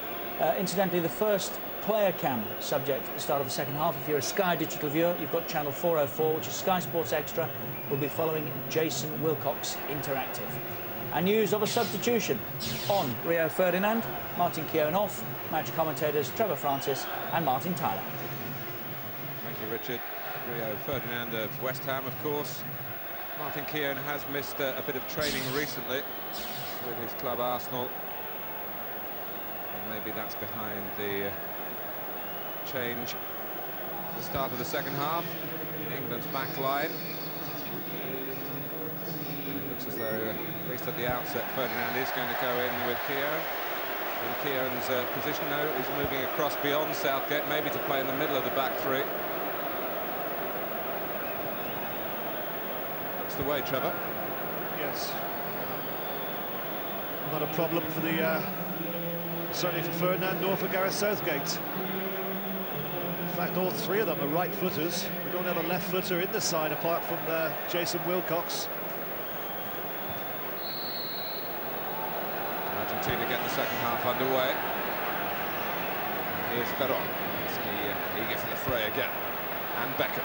Incidentally, the first player cam subject at the start of the second half. If you're a Sky digital viewer, you've got channel 404, which is Sky Sports Extra. We'll be following Jason Wilcox Interactive. And news of a substitution on Rio Ferdinand, Martin Keown off, match commentators Trevor Francis and Martin Tyler. Thank you, Richard. Rio Ferdinand of West Ham, of course. Martin Keown has missed a bit of training recently with his club Arsenal. And maybe that's behind the change at the start of the second half in England's back line. It looks as though, at least at the outset, Ferdinand is going to go in with Keown. In Keown's position now, he's moving across beyond Southgate, maybe to play in the middle of the back three. That's the way, Trevor. Yes. Not a problem for the, certainly for Ferdinand, nor for Gareth Southgate. In fact, all three of them are right-footers. We don't have a left-footer in the side apart from Jason Wilcox. Argentina get the second half underway. Here's Veron. He gets in the fray again. And Beckham.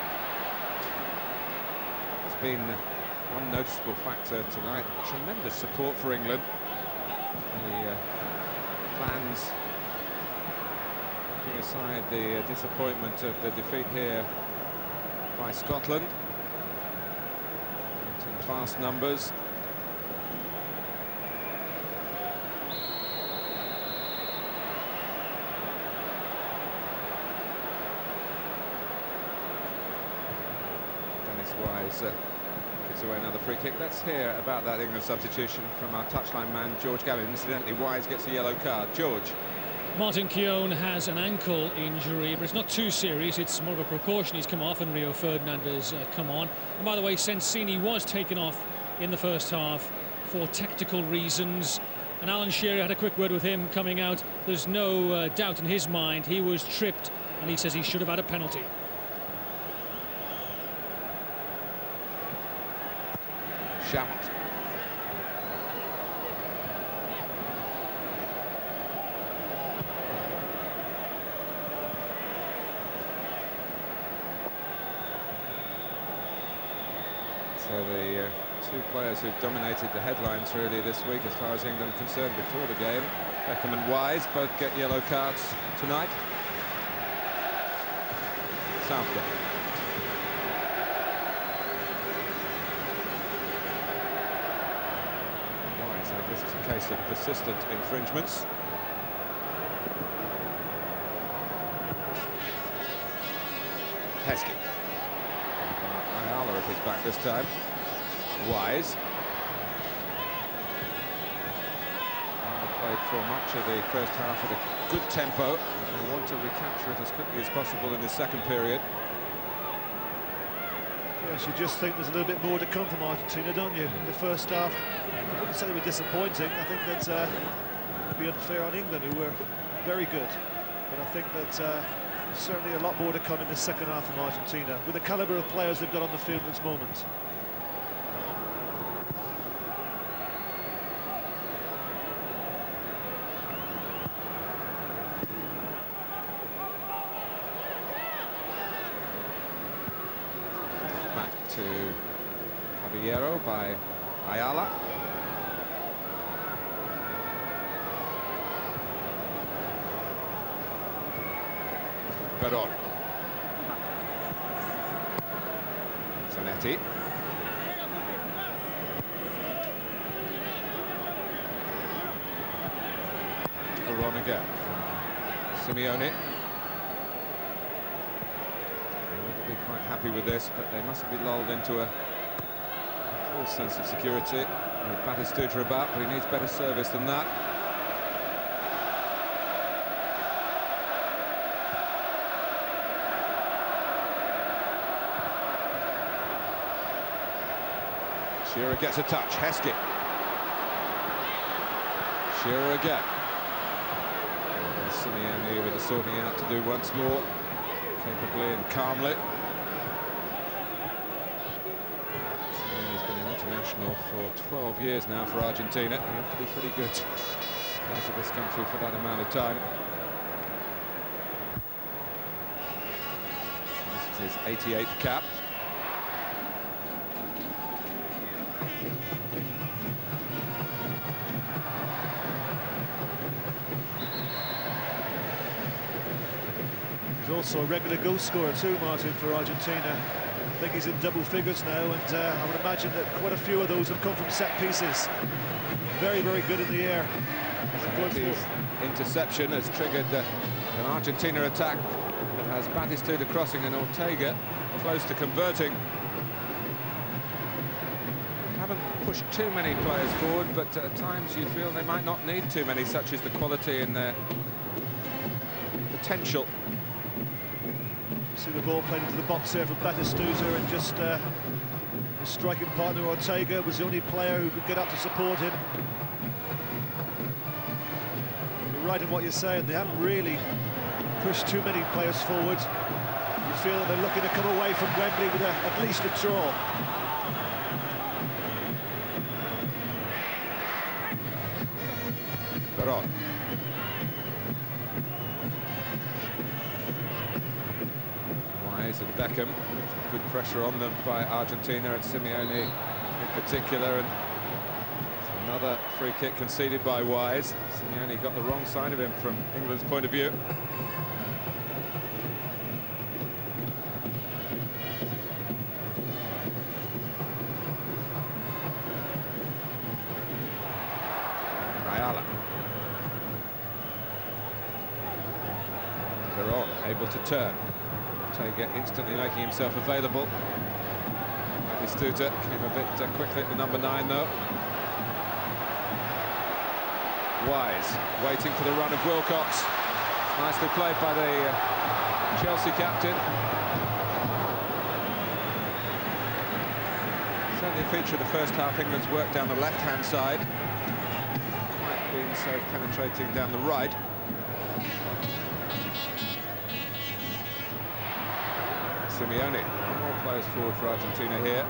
There's been one noticeable factor tonight. Tremendous support for England. The fans, putting aside the disappointment of the defeat here by Scotland. In vast numbers. Wise gets away another free kick. Let's hear about that England substitution from our touchline man George Gavin. Incidentally, Wise gets a yellow card. George. Martin Keown has an ankle injury, but it's not too serious. It's more of a precaution. He's come off and Rio Ferdinand has come on. And by the way, Sensini was taken off in the first half for tactical reasons. And Alan Shearer had a quick word with him coming out. There's no doubt in his mind he was tripped, and he says he should have had a penalty. Shamot. So the two players who've dominated the headlines really this week as far as England are concerned before the game, Beckham and Wise, both get yellow cards tonight. Southgate. This is a case of persistent infringements. Heskey. Ayala at his back this time. Wise. Played for much of the first half at a good tempo. And they want to recapture it as quickly as possible in the second period. Yes, you just think there's a little bit more to come from Argentina, don't you? In the first half, I wouldn't say they were disappointing. I think that it would be unfair on England, who were very good. But I think that certainly a lot more to come in the second half from Argentina, with the calibre of players they've got on the field at this moment. To Caballero by Ayala. Veron. Zanetti. Veron again. Simeone. They will be quite happy with this, but they mustn't be lulled into a false sense of security. With Batistuta about, but he needs better service than that. Shearer gets a touch. Heskey. Shearer again. And Simeone with the sorting out to do once more, capably and calmly. Simeone's been an international for 12 years now for Argentina. You have to be pretty good to play for this country for that amount of time. This is his 88th cap. He's also a regular goal scorer too, Martin, for Argentina. I think he's in double figures now, and I would imagine that quite a few of those have come from set pieces. Very, very good in the air. His interception has triggered an Argentina attack that has Batistuta crossing and Ortega close to converting. Haven't pushed too many players forward, but at times you feel they might not need too many, such as the quality and their potential. See the ball played into the box there from Batistuta, and just his striking partner Ortega was the only player who could get up to support him. You're right in what you're saying, they haven't really pushed too many players forward. You feel that they're looking to come away from Wembley with at least a draw. Veron. Wise and Beckham. Good pressure on them by Argentina and Simeone in particular. And another free kick conceded by Wise. Simeone got the wrong side of him from England's point of view. Ayala. Veron able to turn. Ortega instantly making himself available. Batistuta came a bit quickly at the number 9 though. Wise waiting for the run of Wilcox. Nicely played by the Chelsea captain. Certainly a feature of the first half, England's work down the left-hand side. Quite been so penetrating down the right. Simeone. More players forward for Argentina here.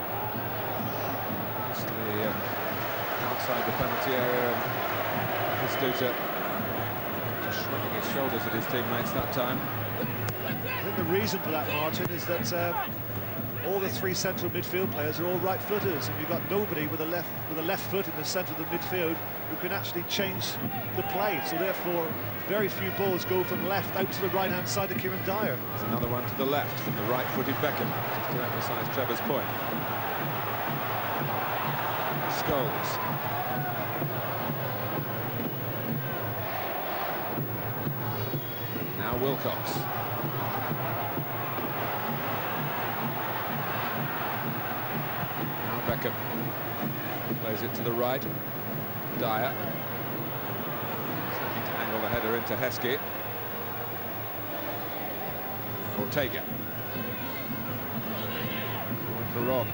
Mostly outside the penalty area, and Batistuta just shrugging his shoulders at his teammates that time. I think the reason for that, Martin, is that all the three central midfield players are all right-footers, and you've got nobody with a left foot in the centre of the midfield who can actually change the play. So therefore, very few balls go from left out to the right-hand side of Kieran Dyer. There's another one to the left from the right-footed Beckham, just to emphasise Trevor's point. Scholes. Now Wilcox. Now Beckham. Plays it to the right. Dyer. Looking to angle the header into Heskey. Ortega. Veron.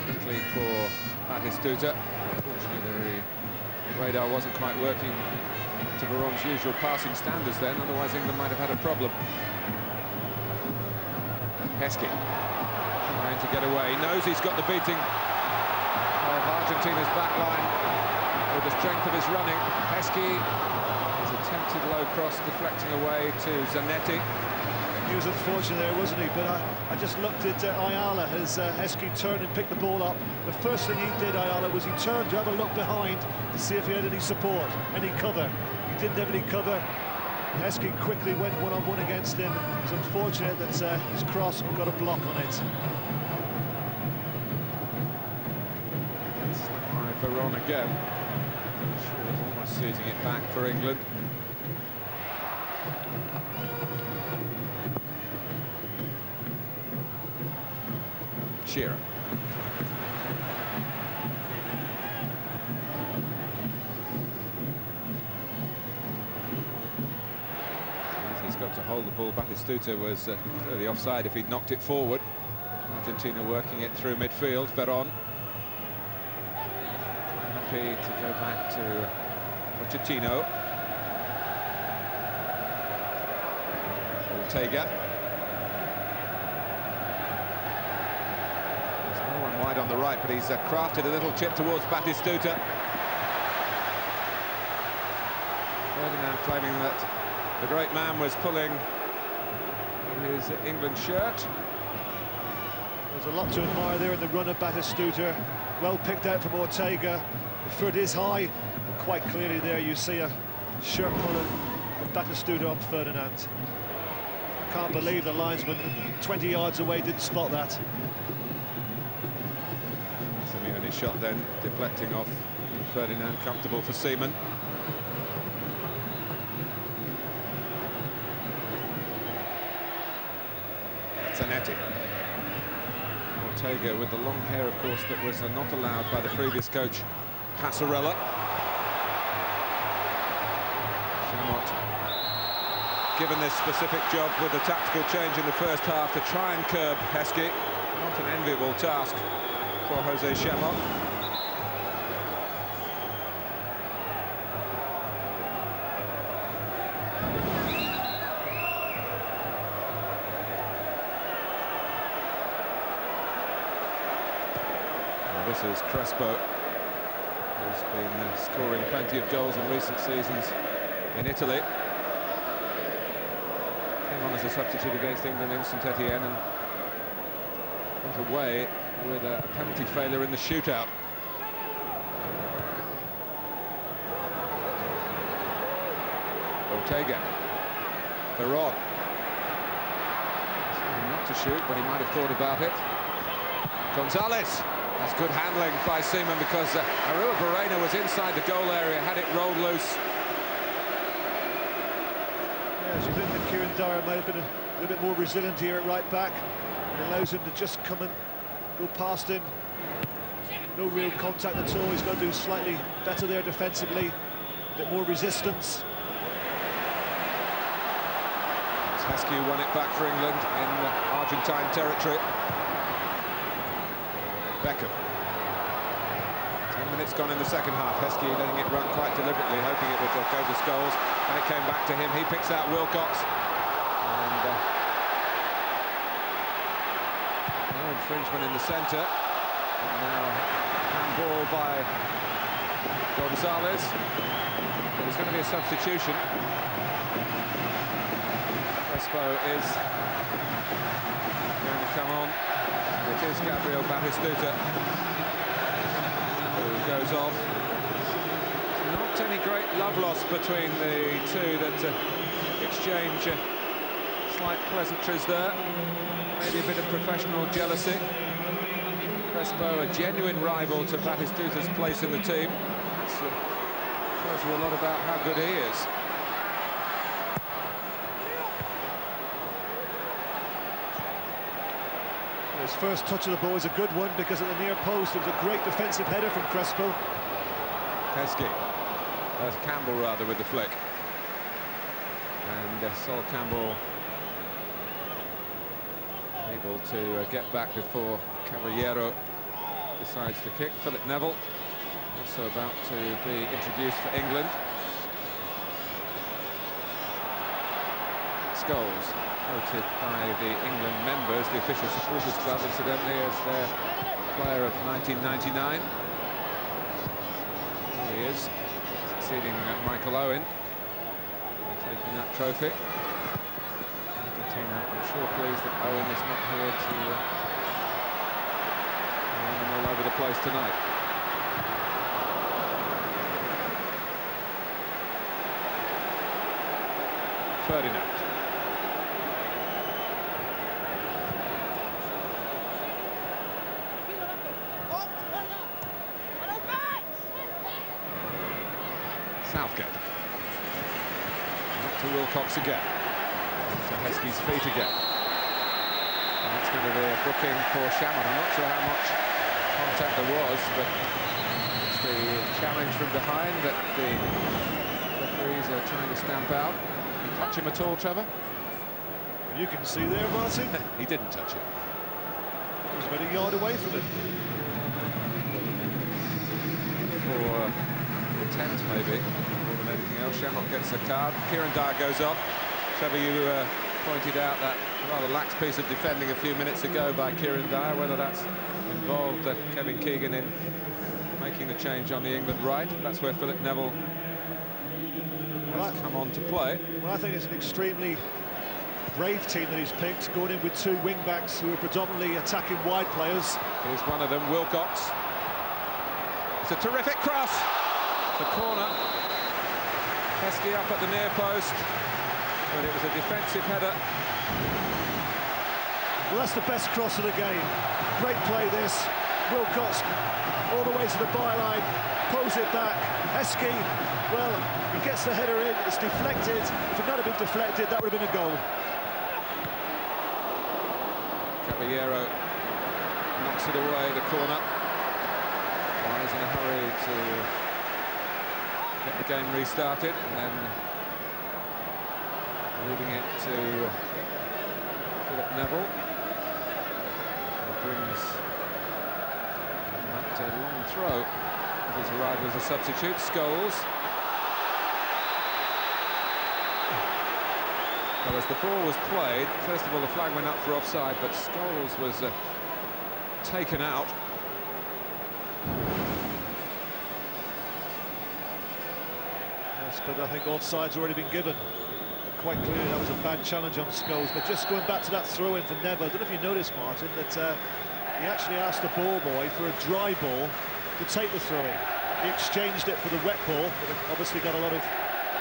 Quickly for Batistuta. Unfortunately, the radar wasn't quite working to Veron's usual passing standards then, otherwise England might have had a problem. Heskey trying to get away. He knows he's got the beating of Argentina's back line with the strength of his running. Heskey is attempted low cross, deflecting away to Zanetti. He was unfortunate there, wasn't he? But I just looked at Ayala as Heskey turned and picked the ball up. The first thing he did, Ayala, was he turned to have a look behind to see if he had any support, any cover. He didn't have any cover. Heskey quickly went one-on-one against him. It's unfortunate that his cross got a block on it. Veron again. Sure, almost seizing it back for England. Shearer. He's got to hold the ball. Batistuta was clearly offside if he'd knocked it forward. Argentina working it through midfield. Veron happy to go back to Pochettino. Ortega. There's no one wide on the right, but he's crafted a little chip towards Batistuta. Ferdinand claiming that the great man was pulling his England shirt. There's a lot to admire there in the run of Batistuta. Well picked out from Ortega. The foot is high, but quite clearly there you see a shirt pulling from Batistuta on Ferdinand. Can't believe the linesman 20 yards away didn't spot that. Simeone's shot then deflecting off Ferdinand, comfortable for Seaman. Zanetti. Ortega with the long hair, of course, that was not allowed by the previous coach, Passarella. Chamot, given this specific job with the tactical change in the first half to try and curb Heskey. Not an enviable task for Jose Chamot. This is Crespo, who's been scoring plenty of goals in recent seasons in Italy. Came on as a substitute against England in St Etienne and got away with a penalty failure in the shootout. Ortega. Veron. Not to shoot, but he might have thought about it. Gonzalez. That's good handling by Seaman because Arua Barrena was inside the goal area, had it rolled loose. Yeah, as you think that Kieran Dyer might have been a little bit more resilient here at right back. It allows him to just come and go past him. No real contact at all. He's got to do slightly better there defensively. A bit more resistance. Heskey won it back for England in Argentine territory. Beckham. 10 minutes gone in the second half. Heskey letting it run quite deliberately, hoping it would go to Scholes, and it came back to him. He picks out Wilcox, and no infringement in the centre. And now handball by Gonzalez. There's going to be a substitution. Crespo is going to come on. It is Gabriel Batistuta who goes off. Not any great love lost between the two that exchange slight pleasantries there. Maybe a bit of professional jealousy. Crespo, a genuine rival to Batistuta's place in the team. That tells you a lot about how good he is. His first touch of the ball is a good one because at the near post it was a great defensive header from Crespo. Heskey, Campbell rather, with the flick. And Sol Campbell able to get back before Caballero decides to kick. Philip Neville also about to be introduced for England. Scholes, voted by the England members, the official supporters club, incidentally, as their player of 1999. There he is, succeeding Michael Owen, taking that trophy. Argentina, I'm sure pleased that Owen is not here to run them all over the place tonight. Ferdinand. Southgate. Not to Wilcox again. To Heskey's feet again. And it's going to be a booking for Shamon. I'm not sure how much contact there was, but it's the challenge from behind that the referees are trying to stamp out. Did you touch him at all, Trevor? You can see there, Martin. He didn't touch it. He was about a yard away from it. For intent, maybe, more than anything else. Shamon gets a card. Kieran Dyer goes off. Trevor, you pointed out that rather lax piece of defending a few minutes ago by Kieran Dyer, whether that's involved Kevin Keegan in making the change on the England right. That's where Philip Neville has come on to play. Well, I think it's an extremely brave team that he's picked, going in with two wing-backs who are predominantly attacking wide players. Here's one of them, Wilcox. It's a terrific cross. The corner. Heskey up at the near post, but it was a defensive header. Well, that's the best cross of the game. Great play this. Wilcox all the way to the byline, pulls it back. Heskey, well, he gets the header in, it's deflected. If it not have been deflected, that would have been a goal. Caballero knocks it away, the corner. Wise in a hurry to get the game restarted, and then leaving it to Philip Neville, who brings that long throw with his arrival as a substitute. Scholes. Well, as the ball was played, first of all the flag went up for offside, but Scholes was taken out. Yes, but I think offside's already been given. Quite clearly that was a bad challenge on Scholes, but just going back to that throw-in for Neville, I don't know if you noticed, Martin, that he actually asked the ball boy for a dry ball to take the throw-in. He exchanged it for the wet ball, but it obviously got a lot of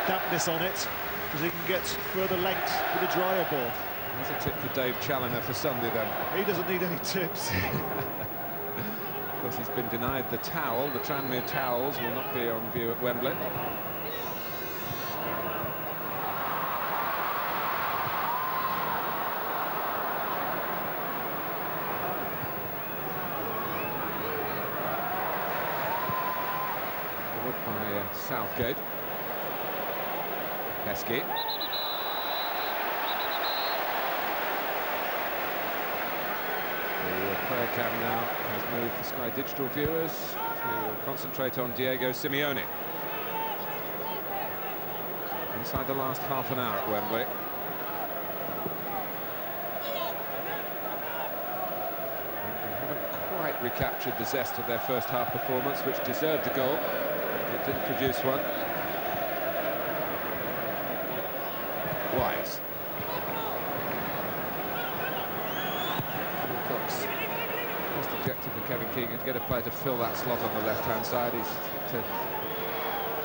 dampness on it, because he can get further length with a drier ball. There's a tip for Dave Challoner for Sunday then. He doesn't need any tips. Of course, he's been denied the towel. The Tranmere towels will not be on view at Wembley. Forward by Southgate. Heskey. The player cam now has moved for Sky Digital viewers to concentrate on Diego Simeone. Inside the last half an hour at Wembley. They haven't quite recaptured the zest of their first half performance, which deserved a goal. It didn't produce one. Wise. Wilcox. First objective for Kevin Keegan to get a player to fill that slot on the left-hand side. He's to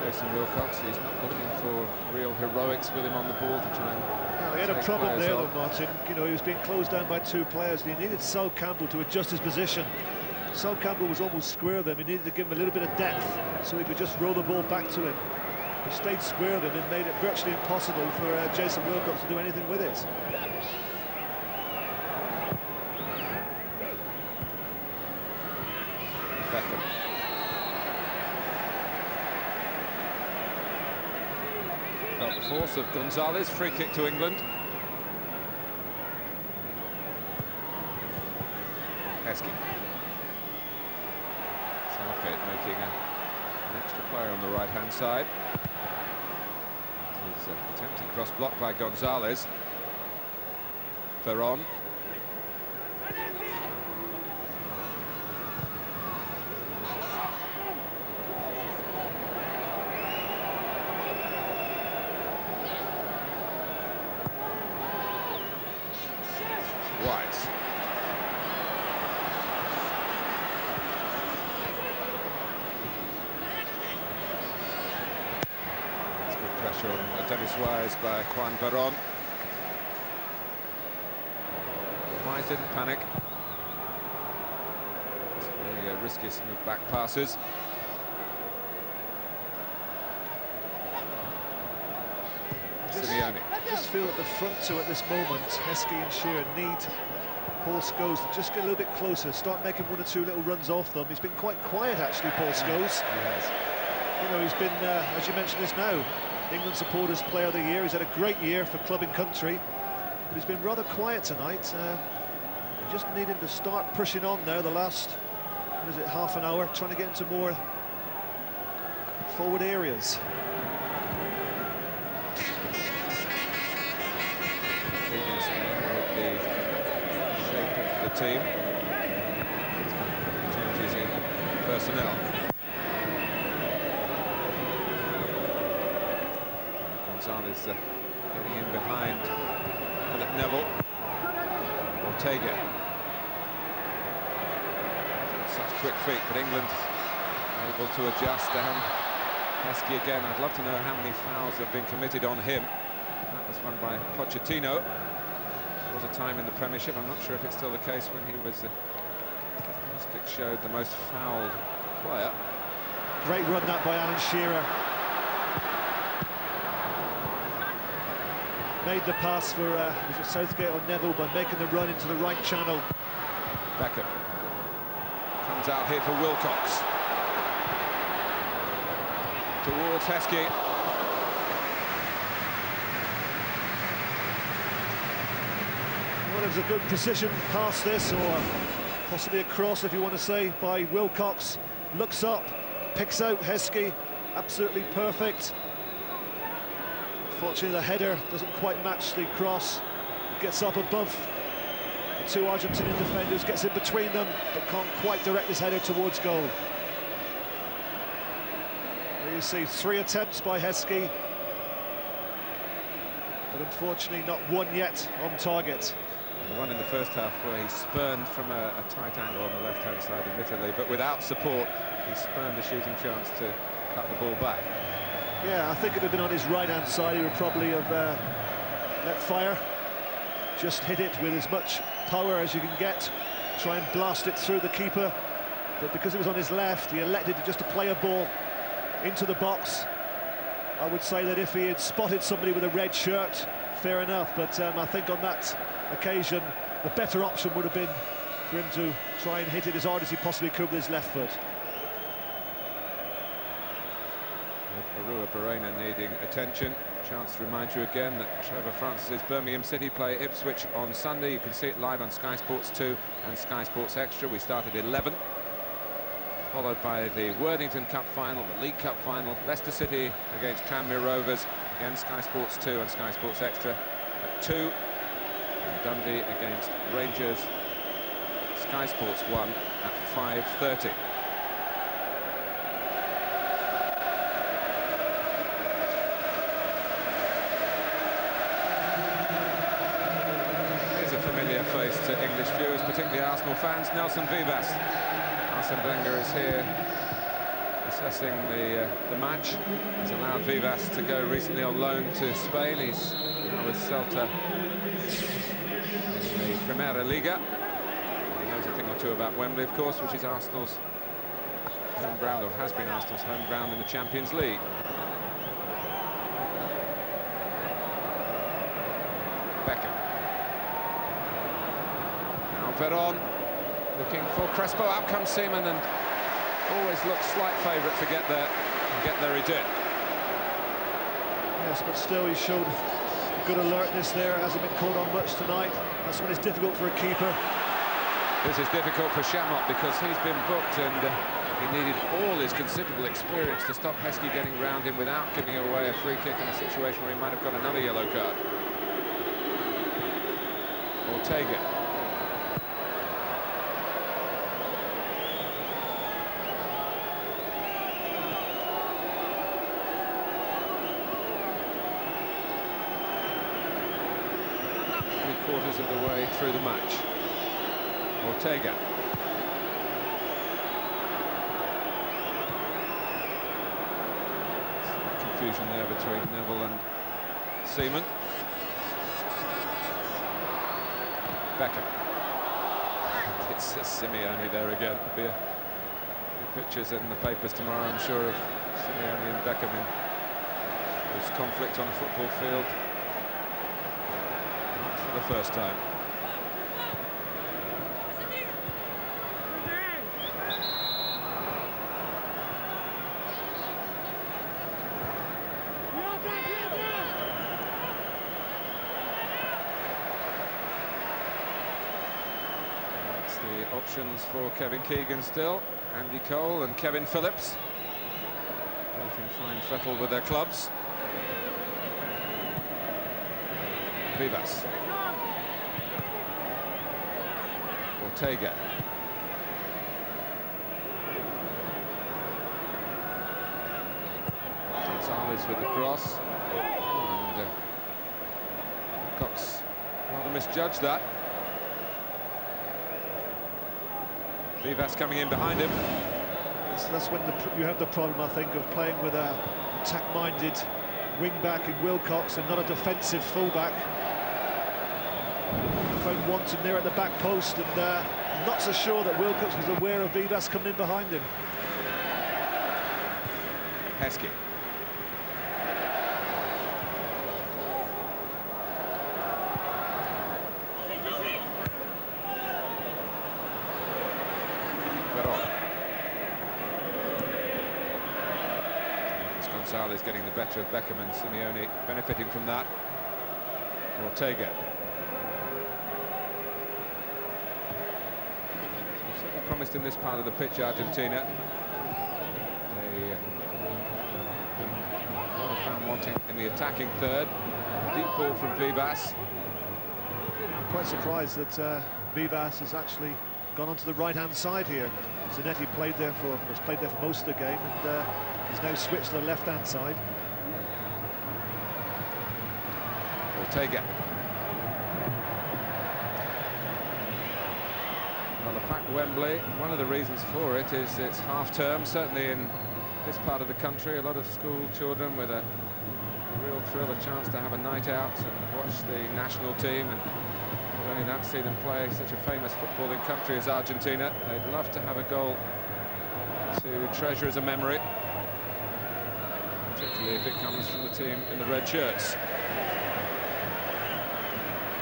Jason Wilcox. He's not looking for real heroics with him on the ball to try and. No, he had a problem there, though, Martin. You know, he was being closed down by two players, and he needed Sol Campbell to adjust his position. Sol Campbell was almost square of him. He needed to give him a little bit of depth so he could just roll the ball back to him. He stayed square of him and made it virtually impossible for Jason Wilcox to do anything with it. Beckham. Felt the force of Gonzalez. Free kick to England. Heskey. Southgate making an extra player on the right-hand side. He's attempted cross block by Gonzalez. Ferron. Wise. Pressure on Dennis Wise by Juan Barron. Wise didn't panic. It's the riskiest of back passes. Simeone. I just feel that the front two at this moment, Heskey and Shearer, need Paul Scholes to just get a little bit closer, start making one or two little runs off them. He's been quite quiet, actually, Paul Scholes. He has. You know, he's been, as you mentioned this now, England Supporters Player of the Year. He's had a great year for club and country, but he's been rather quiet tonight. We just need him to start pushing on now, the last, what is it, half an hour, trying to get into more forward areas. With the shape of the team. Changes in personnel. Gonzalez getting in behind Philip Neville. Ortega. Such quick feet, but England able to adjust down. Heskey again. I'd love to know how many fouls have been committed on him. That was won by Pochettino. There was a time in the Premiership, I'm not sure if it's still the case, when he was, statistics showed, the most fouled player. Great run that by Alan Shearer. Made the pass for was it Southgate or Neville by making the run into the right channel. Beckham comes out here for Wilcox. Towards Heskey. Well, it was a good precision pass this, or possibly a cross if you want to say, by Wilcox. Looks up, picks out Heskey, absolutely perfect. Unfortunately, the header doesn't quite match the cross. Gets up above the two Argentinian defenders, gets in between them, but can't quite direct his header towards goal. There you see 3 attempts by Heskey, but unfortunately not one yet on target. The one in the first half where he spurned from a tight angle on the left-hand side, admittedly, but without support, he spurned a shooting chance to cut the ball back. Yeah, I think if it had been on his right-hand side, he would probably have let fire. Just hit it with as much power as you can get, try and blast it through the keeper. But because it was on his left, he elected just to play a ball into the box. I would say that if he had spotted somebody with a red shirt, fair enough. But I think on that occasion, the better option would have been for him to try and hit it as hard as he possibly could with his left foot. Arua Barrena needing attention. Chance to remind you again that Trevor Francis's Birmingham City play Ipswich on Sunday. You can see it live on Sky Sports 2 and Sky Sports Extra. We start at 11, followed by the Worthington Cup final, the League Cup final, Leicester City against Tranmere Rovers, again Sky Sports 2 and Sky Sports Extra at 2, and Dundee against Rangers, Sky Sports 1 at 5:30. Face to English viewers, particularly Arsenal fans, Nelson Vivas. Arsene Wenger is here assessing the match. He's allowed Vivas to go recently on loan to Spain. He's now with Celta in the Primera Liga. He knows a thing or two about Wembley, of course, which is Arsenal's home ground, or has been Arsenal's home ground in the Champions League. Beckham. Veron looking for Crespo, out comes Seaman, and always looks slight favourite to get there, and get there he did. Yes, but still he showed good alertness there, hasn't been caught on much tonight. That's when it's difficult for a keeper. This is difficult for Shamrock because he's been booked, and he needed all his considerable experience to stop Heskey getting round him without giving away a free kick in a situation where he might have got another yellow card. Ortega. Quarters of the way through the match. Ortega. Some confusion there between Neville and Seaman. Beckham. It's Simeone there again. There'll be a few pictures in the papers tomorrow, I'm sure, of Simeone and Beckham in this conflict on a football field. For the first time. The options for Kevin Keegan still, Andy Cole and Kevin Phillips, both in fine fettle with their clubs. Vivas. Ortega. Gonzalez with the cross. And Cox rather misjudged that. Vivas coming in behind him. So that's when you have the problem, I think, of playing with a attack-minded wing-back in Wilcox and not a defensive full-back. Found wanted near at the back post, and I'm not so sure that Wilcox was aware of Vivas coming in behind him. Heskey. Gonzalez getting the better of Beckham, and Simeone benefiting from that. Ortega. Certainly promised in this part of the pitch, Argentina. They found wanting in the attacking third. Deep ball from Vivas. I'm quite surprised that Vivas has actually gone onto the right-hand side here. Zanetti was played there for most of the game, and he's now switched to the left-hand side. Ortega. Well, the packed Wembley, one of the reasons for it is it's half-term, certainly in this part of the country. A lot of school children with a real thrill, a chance to have a night out and watch the national team, and not only that, see them play such a famous footballing country as Argentina. They'd love to have a goal to treasure as a memory, particularly if it comes from the team in the red shirts.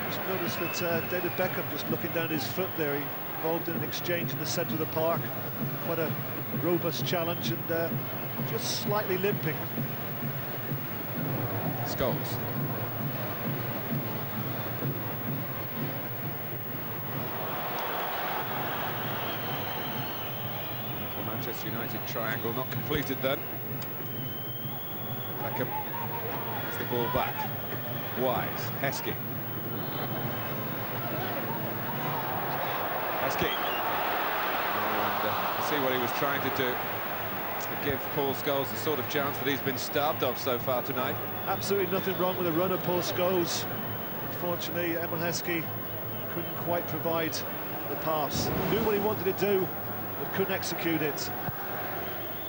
Just noticed that David Beckham just looking down his foot there. He involved in an exchange in the centre of the park. Quite a robust challenge, and just slightly limping. Scholes. Manchester United triangle not completed then. Beckham has the ball back. Wise. Heskey. Heskey. And see what he was trying to do to give Paul Scholes the sort of chance that he's been starved of so far tonight. Absolutely nothing wrong with the run of Paul Scholes. Unfortunately, Emil Heskey couldn't quite provide the pass. Knew what he wanted to do, but couldn't execute it.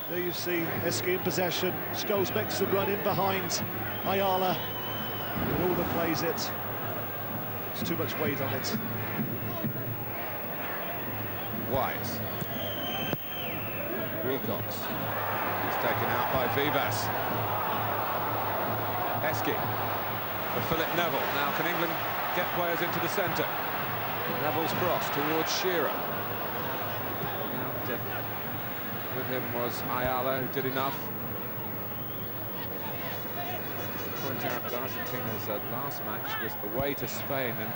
There you see Heskey in possession. Scholes makes the run in behind Ayala, but overplays it. It's too much weight on it. Wise. Wilcox. He's taken out by Vivas. Heskey for Philip Neville. Now can England get players into the centre? Neville's cross towards Shearer. With him was Ayala, who did enough. To point out that Argentina's last match was away to Spain, and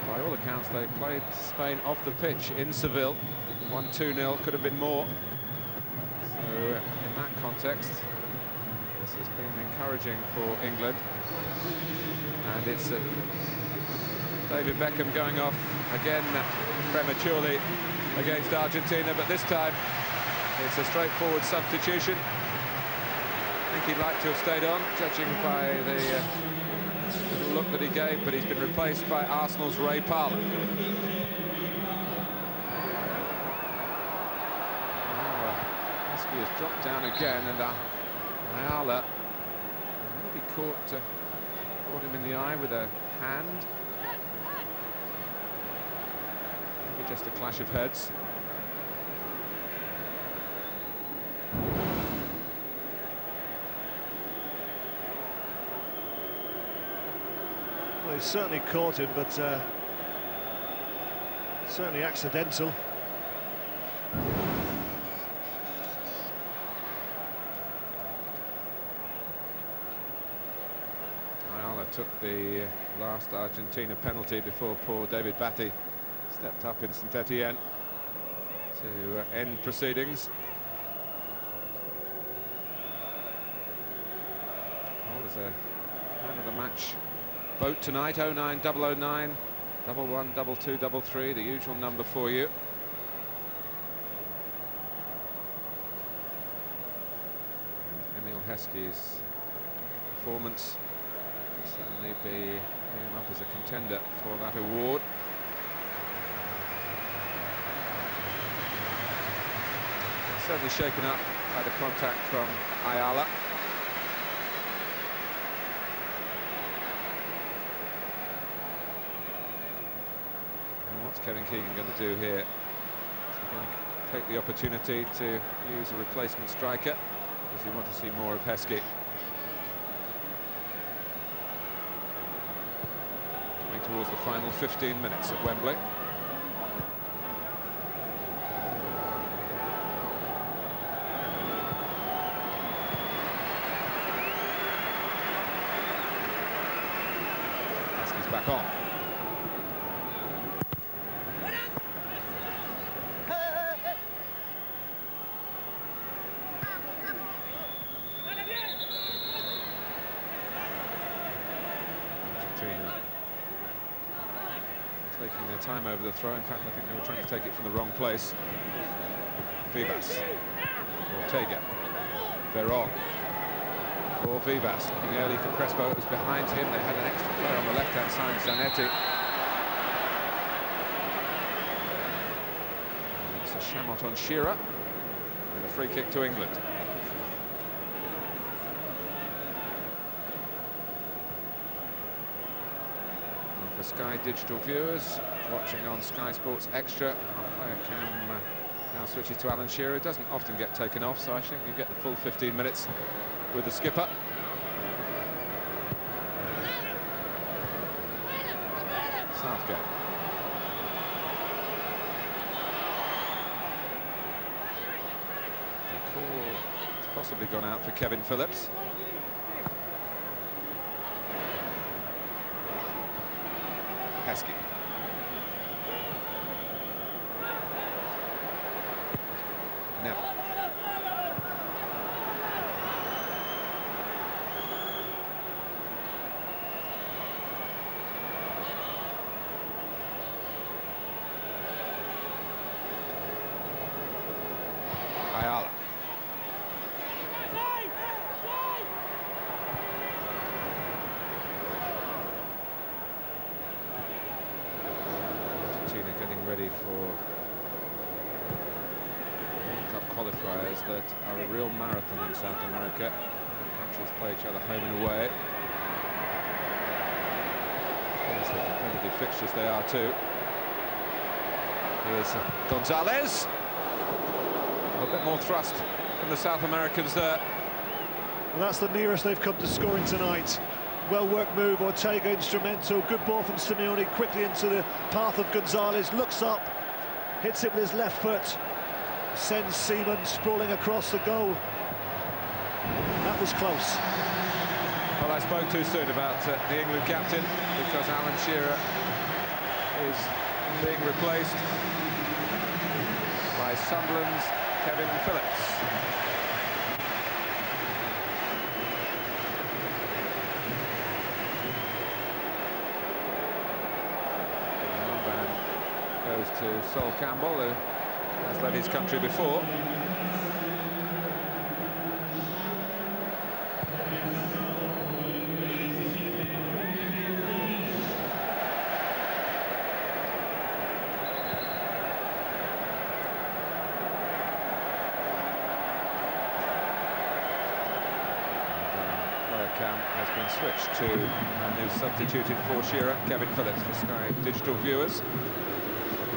by all accounts they played Spain off the pitch in Seville. Won 2-0, could have been more. So in that context, this has been encouraging for England. And it's David Beckham going off again prematurely against Argentina, but this time it's a straightforward substitution. I think he'd like to have stayed on, judging by the little look that he gave, but he's been replaced by Arsenal's Ray Parlour. Heskey has dropped down again, and Ayala maybe caught him in the eye with a hand. Maybe just a clash of heads. Well, he certainly caught him, but certainly accidental. Ayala took the last Argentina penalty before poor David Batty stepped up in Saint-Etienne to end proceedings. Well, there's a man of the match vote tonight. 09 009 11 22 33, the usual number for you. And Emil Heskey's performance will certainly be him up as a contender for that award. Certainly shaken up by the contact from Ayala. And what's Kevin Keegan going to do here? Is he going to take the opportunity to use a replacement striker? Or does he want to see more of Heskey? Coming towards the final 15 minutes at Wembley. Back on. Argentina taking their time over the throw. In fact, I think they were trying to take it from the wrong place. Vivas, Ortega, Veron. For Vivas, looking early for Crespo. It was behind him. They had an extra player on the left-hand side, Zanetti. And it's a Chamot on Shearer. And a free kick to England. And for Sky Digital viewers, watching on Sky Sports Extra, our player cam now switches to Alan Shearer. Doesn't often get taken off, so I think you get the full 15 minutes with the skipper. Southgate. The call has possibly gone out for Kevin Phillips. Heskey. Neville. Ayala. Argentina getting ready for World Cup qualifiers that are a real marathon in South America. The countries play each other home and away. Yes, they're competitive fixtures, they are too. Here's Gonzalez. A bit more thrust from the South Americans there. Well, that's the nearest they've come to scoring tonight. Well-worked move, Ortega instrumental. Good ball from Simeone, quickly into the path of Gonzalez. Looks up, hits it with his left foot. Sends Seaman sprawling across the goal. That was close. Well, I spoke too soon about the England captain, because Alan Shearer is being replaced by Sunderland's Kevin Phillips. The armband goes to Sol Campbell, who has led his country before. Cam has been switched to the man who's substituted for Shearer, Kevin Phillips, for Sky Digital viewers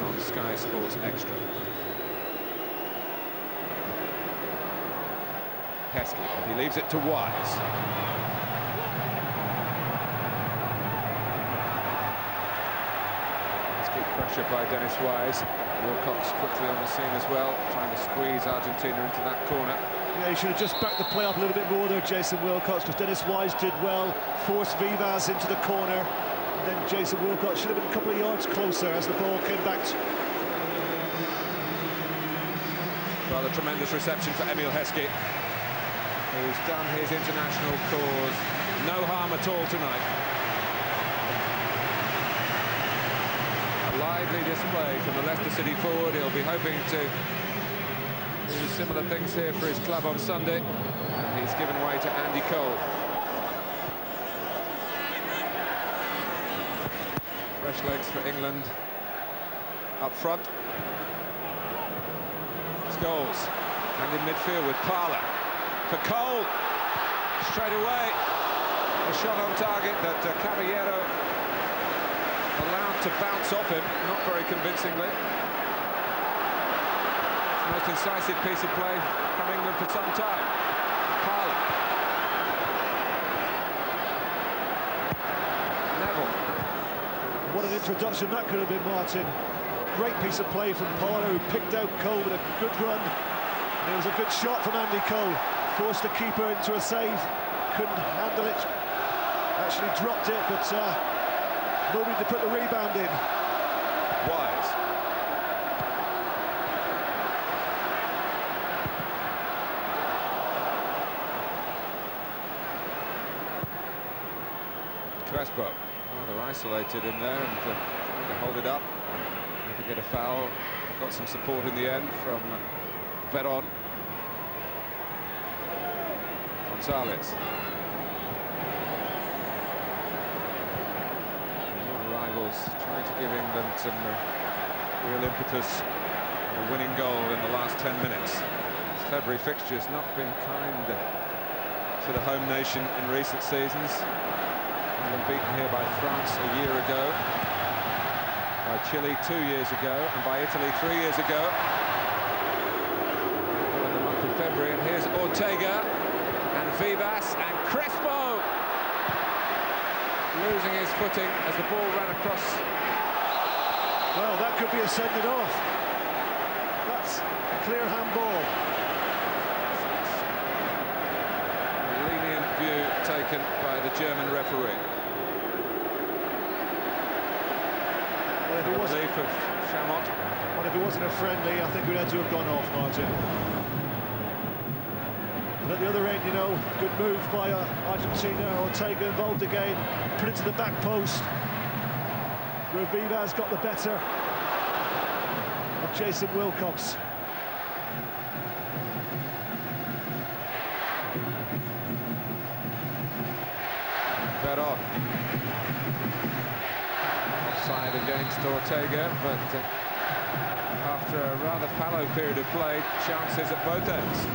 on Sky Sports Extra. Heskey, but he leaves it to Wise. Let's keep pressure by Dennis Wise. Wilcox quickly on the scene as well, trying to squeeze Argentina into that corner. Yeah, he should have just backed the play up a little bit more there, Jason Wilcox, because Dennis Wise did well, forced Vivas into the corner. And then Jason Wilcox should have been a couple of yards closer as the ball came back. Well, a tremendous reception for Emil Heskey, who's done his international cause no harm at all tonight. A lively display from the Leicester City forward. He'll be hoping to do similar things here for his club on Sunday. And he's given way to Andy Cole. Fresh legs for England up front. Scholes, and in midfield with Parler for Cole. Straight away, a shot on target that Caballero allowed to bounce off him, not very convincingly. It's the most incisive piece of play from England for some time. Parler. Neville. What an introduction that could have been, Martin. Great piece of play from Parler, who picked out Cole with a good run. And it was a good shot from Andy Cole. Forced the keeper into a save. Couldn't handle it. Actually dropped it, but nobody to put the rebound in. Wise. Crespo, rather isolated in there and trying to hold it up. Maybe get a foul. Got some support in the end from Veron. Gonzalez. New rivals trying to give England some real impetus. A winning goal in the last 10 minutes. This February fixture's not been kind to the home nation in recent seasons. England beaten here by France a year ago, by Chile 2 years ago, and by Italy 3 years ago. In the month of February, and here's Ortega and Vivas and Crespo losing his footing as the ball ran across. Well, that could be a sending off. That's a clear handball. A lenient view taken by the German referee. Well, if it wasn't, Relief of Chamot. well, if it wasn't a friendly, I think we'd had to have gone off, Martin. But at the other end, you know, good move by Argentina. Ortega involved again, put it to the back post, where Vivas got the better of Jason Wilcox. Veron. Offside against Ortega, but after a rather fallow period of play, chances at both ends.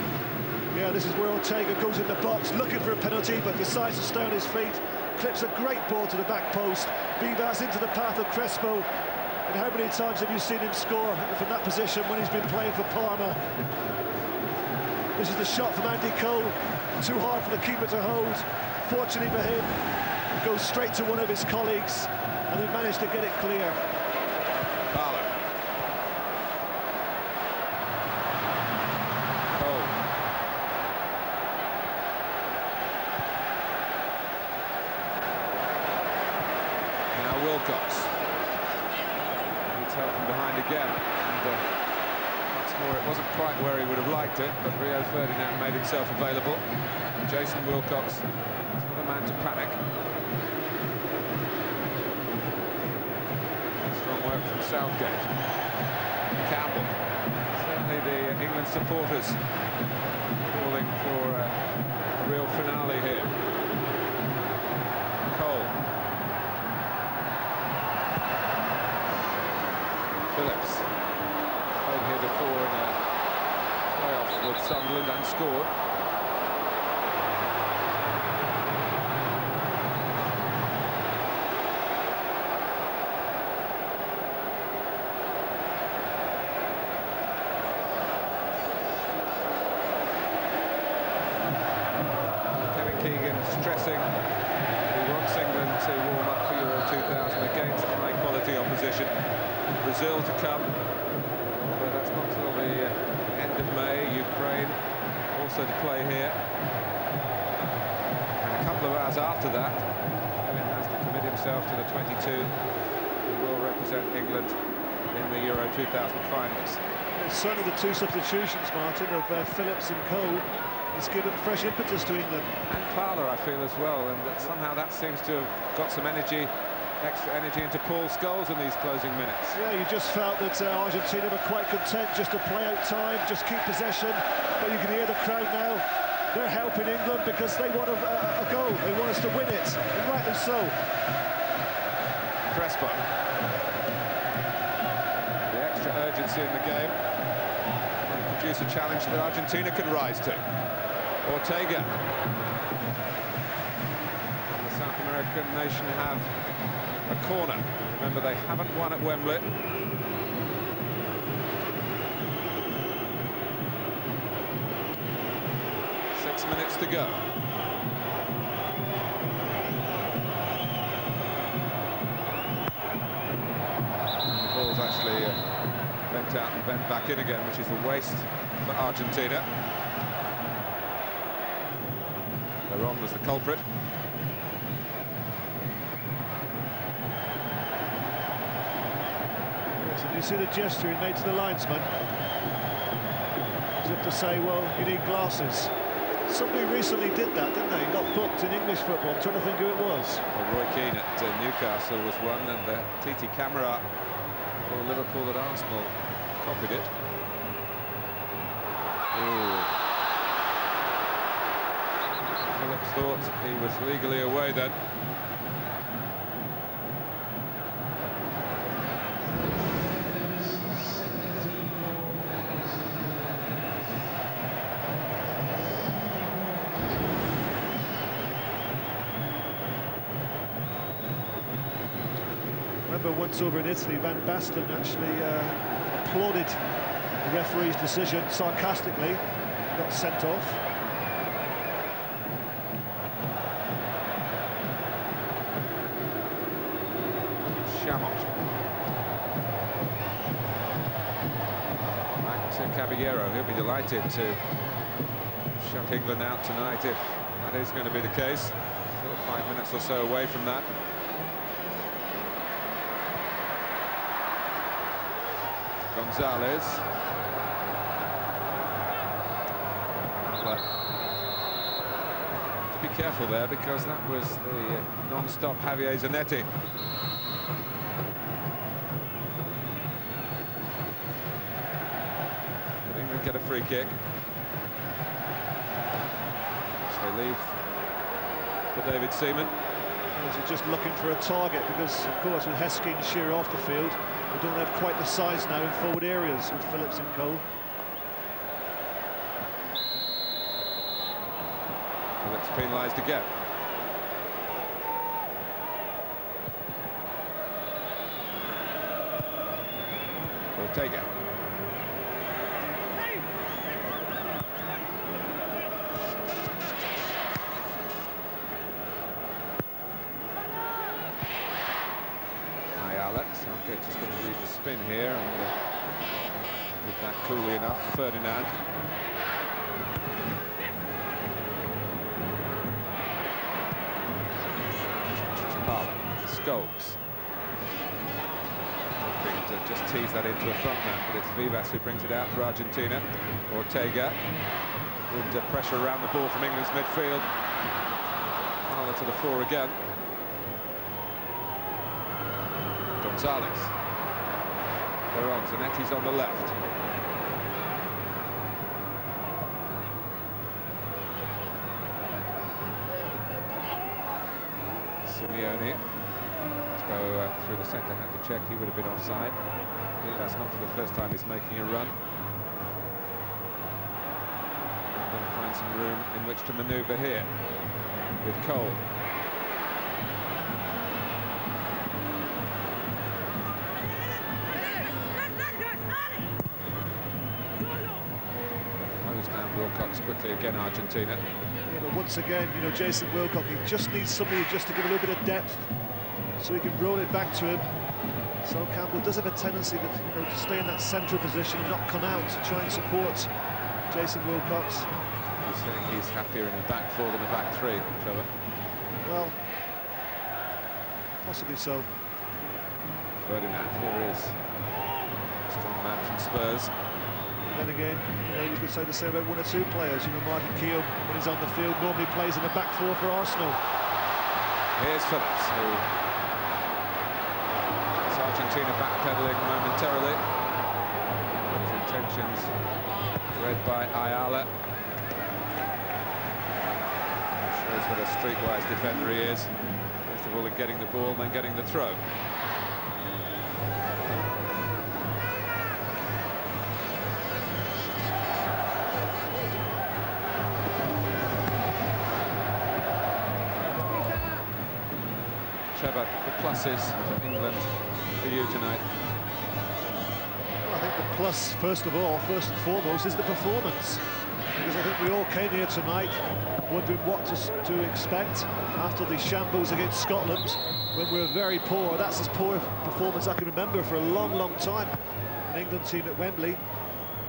Yeah, this is where Ortega goes in the box, looking for a penalty, but decides to stay on his feet. Clips a great ball to the back post. Vivas into the path of Crespo. And how many times have you seen him score from that position when he's been playing for Parma? This is the shot from Andy Cole. Too hard for the keeper to hold. Fortunately for him, it goes straight to one of his colleagues, and they managed to get it clear. Parler. Cole. Now Wilcox. Needs help from behind again. And once more, it wasn't quite where he would have liked it, but Rio Ferdinand made himself available. Jason Wilcox is not a man to panic. Strong work from Southgate. Campbell. Certainly the England supporters calling for a real finale here. Cole. Phillips. Played here before in a playoff with Sunderland and scored. Stressing he wants England to warm up for Euro 2000 against high-quality opposition. Brazil to come, but that's not till the end of May. Ukraine also to play here. And a couple of hours after that, Kevin has to commit himself to the 22 who will represent England in the Euro 2000 finals. It's certainly the two substitutions, Martin, of Phillips and Cole has given fresh impetus to England. And Parler, I feel, as well, and that somehow that seems to have got some energy, extra energy into Paul Scholes in these closing minutes. Yeah, you just felt that Argentina were quite content just to play out time, just keep possession, but you can hear the crowd now. They're helping England because they want a goal. They want us to win it, and rightly so. Crespo. The extra urgency in the game will produce a challenge that Argentina can rise to. Ortega. And the South American nation have a corner. Remember, they haven't won at Wembley. Minutes to go. The ball's actually bent out and bent back in again, which is a waste for Argentina. Veron was the culprit. Yes, and you see the gesture he made to the linesman, as if to say, well, you need glasses. Somebody recently did that, didn't they? Got booked in English football. I'm trying to think who it was. Well, Roy Keane at Newcastle was one, and Titi Camara for Liverpool at Arsenal copied it. Ooh. Phillips thought he was legally away then. Once over in Italy, Van Basten actually applauded the referee's decision sarcastically, got sent off. Chamot. Back to Caballero. He'll be delighted to shut England out tonight if that is going to be the case. Still 5 minutes or so away from that. Gonzalez. Well, to be careful there because that was the non-stop Javier Zanetti. But England get a free kick. So they leave for David Seaman. He's just looking for a target because, of course, with Heskey and Shearer off the field, we don't have quite the size now in forward areas with Phillips and Cole. Phillips penalised again. Ortega. Southgate just going to read the spin here and did that coolly enough. Ferdinand. Scholes. Hoping to just tease that into a front man, but it's Vivas who brings it out for Argentina. Ortega. Good pressure around the ball from England's midfield. Parler to the fore again. Gonzalez. Veron, Zanetti's on the left. Simeone. Let's go through the centre, had to check, he would have been offside. I think that's not for the first time he's making a run. I'm going to find some room in which to manoeuvre here with Cole. Wilcox quickly again, Argentina. Yeah, but once again, you know, Jason Wilcox, he just needs somebody just to give a little bit of depth so he can roll it back to him. So Campbell does have a tendency that, you know, to stay in that central position and not come out to try and support Jason Wilcox. He's saying he's happier in a back four than a back three, Trevor. Well, Possibly so. Ferdinand, here is strong man from Spurs. Then again, you could say the same about one or two players. Martin Keown, when he's on the field, normally plays in the back four for Arsenal. Here's Phillips, who has Argentina backpedaling momentarily. His intentions read by Ayala. Shows what a streetwise defender he is. First of all in getting the ball, then getting the throw. Trevor, the pluses for England for you tonight? Well, I think the plus, first and foremost, is the performance. Because I think we all came here tonight wondering what to expect after the shambles against Scotland, when we were very poor. That's as poor a performance I can remember for a long, long time. An England team at Wembley.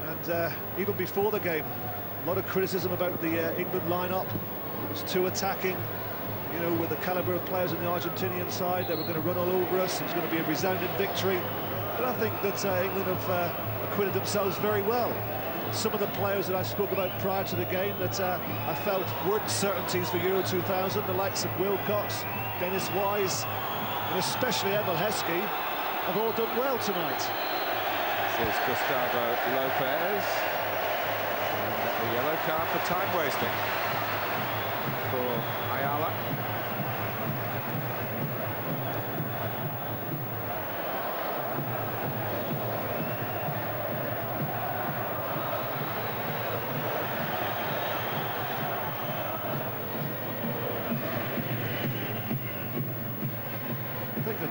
And even before the game, a lot of criticism about the England lineup. It was too attacking. With the calibre of players on the Argentinian side, they were going to run all over us. It was going to be a resounding victory. But I think that England have acquitted themselves very well. Some of the players that I spoke about prior to the game that I felt weren't certainties for Euro 2000, the likes of Wilcox, Dennis Wise, and especially Emil Heskey, have all done well tonight. This is Gustavo Lopez. And a yellow card for time wasting for Ayala.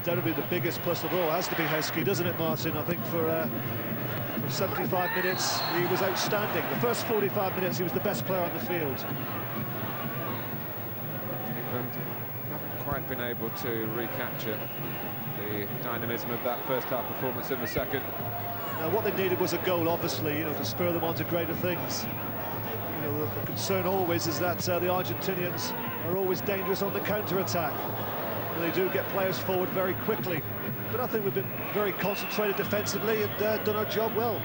Undoubtedly the biggest plus of all has to be Heskey, doesn't it, Martin? I think for 75 minutes he was outstanding. The first 45 minutes he was the best player on the field. England haven't quite been able to recapture the dynamism of that first half performance in the second. Now what they needed was a goal, obviously, to spur them on to greater things. The concern always is that the Argentinians are always dangerous on the counter-attack. They do get players forward very quickly, but I think we've been very concentrated defensively and done our job well.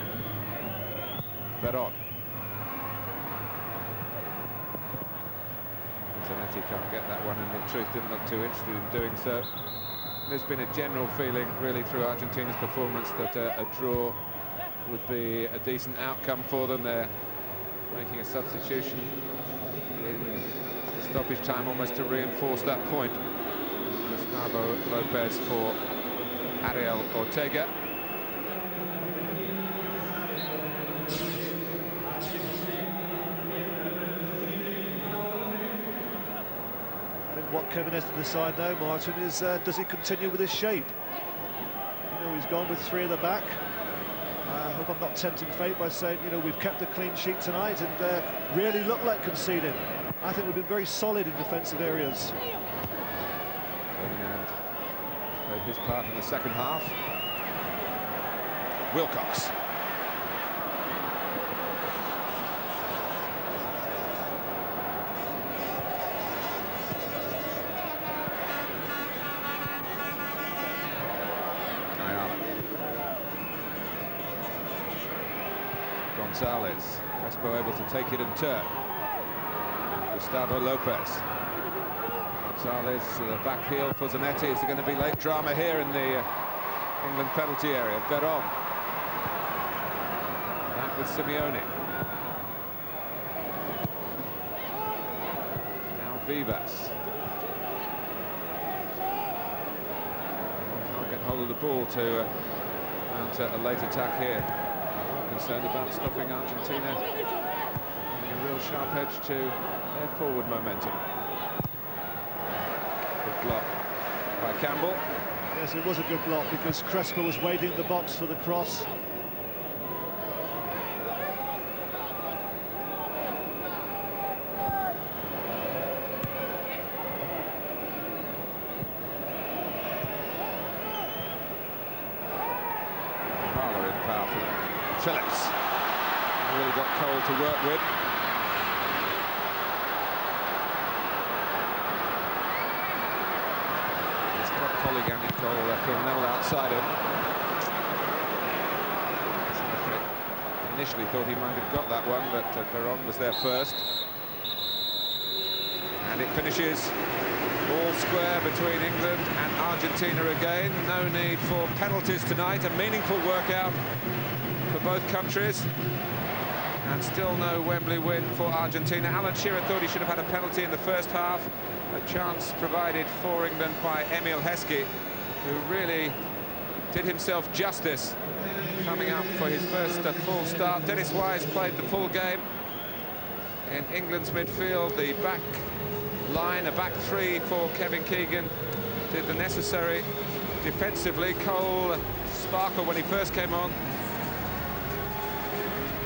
Becks. Zanetti can't get that one, and in truth didn't look too interested in doing so. There's been a general feeling, really, through Argentina's performance that a draw would be a decent outcome for them. They're making a substitution in stoppage time almost to reinforce that point. Gustavo Lopez for Ariel Ortega. I think what Kevin has to decide now, Martin, is does he continue with his shape? He's gone with three at the back. I hope I'm not tempting fate by saying, we've kept a clean sheet tonight and really looked like conceding. I think we've been very solid in defensive areas. Ferdinand played his part in the second half. Wilcox. Ayala. Gonzalez. Crespo able to take it and turn. Gustavo Lopez. Gonzalez, back heel for Zanetti. Is there going to be late drama here in the England penalty area? Becks. Back with Simeone. Now Vivas. Can't get hold of the ball to mount a late attack here. More concerned about stopping Argentina. Having a real sharp edge to their forward momentum. Block by Campbell. Yes, it was a good block because Crespo was waiting in the box for the cross. Parlour in powerfully. Phillips really got Cole to work with. again. Cole Phil Neville outside him. Initially thought he might have got that one, but Veron was there first. And it finishes all square between England and Argentina again. No need for penalties tonight. A meaningful workout for both countries. And still no Wembley win for Argentina. Alan Shearer thought he should have had a penalty in the first half. A chance provided for England by Emil Heskey, who really did himself justice coming up for his first full start. Dennis Wise played the full game in England's midfield. The back line, a back three for Kevin Keegan, did the necessary defensively. Cole sparkled when he first came on.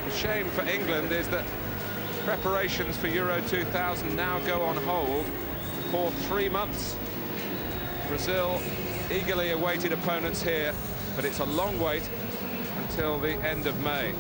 The shame for England is that preparations for Euro 2000 now go on hold for 3 months. Brazil eagerly awaited opponents here, but it's a long wait until the end of May.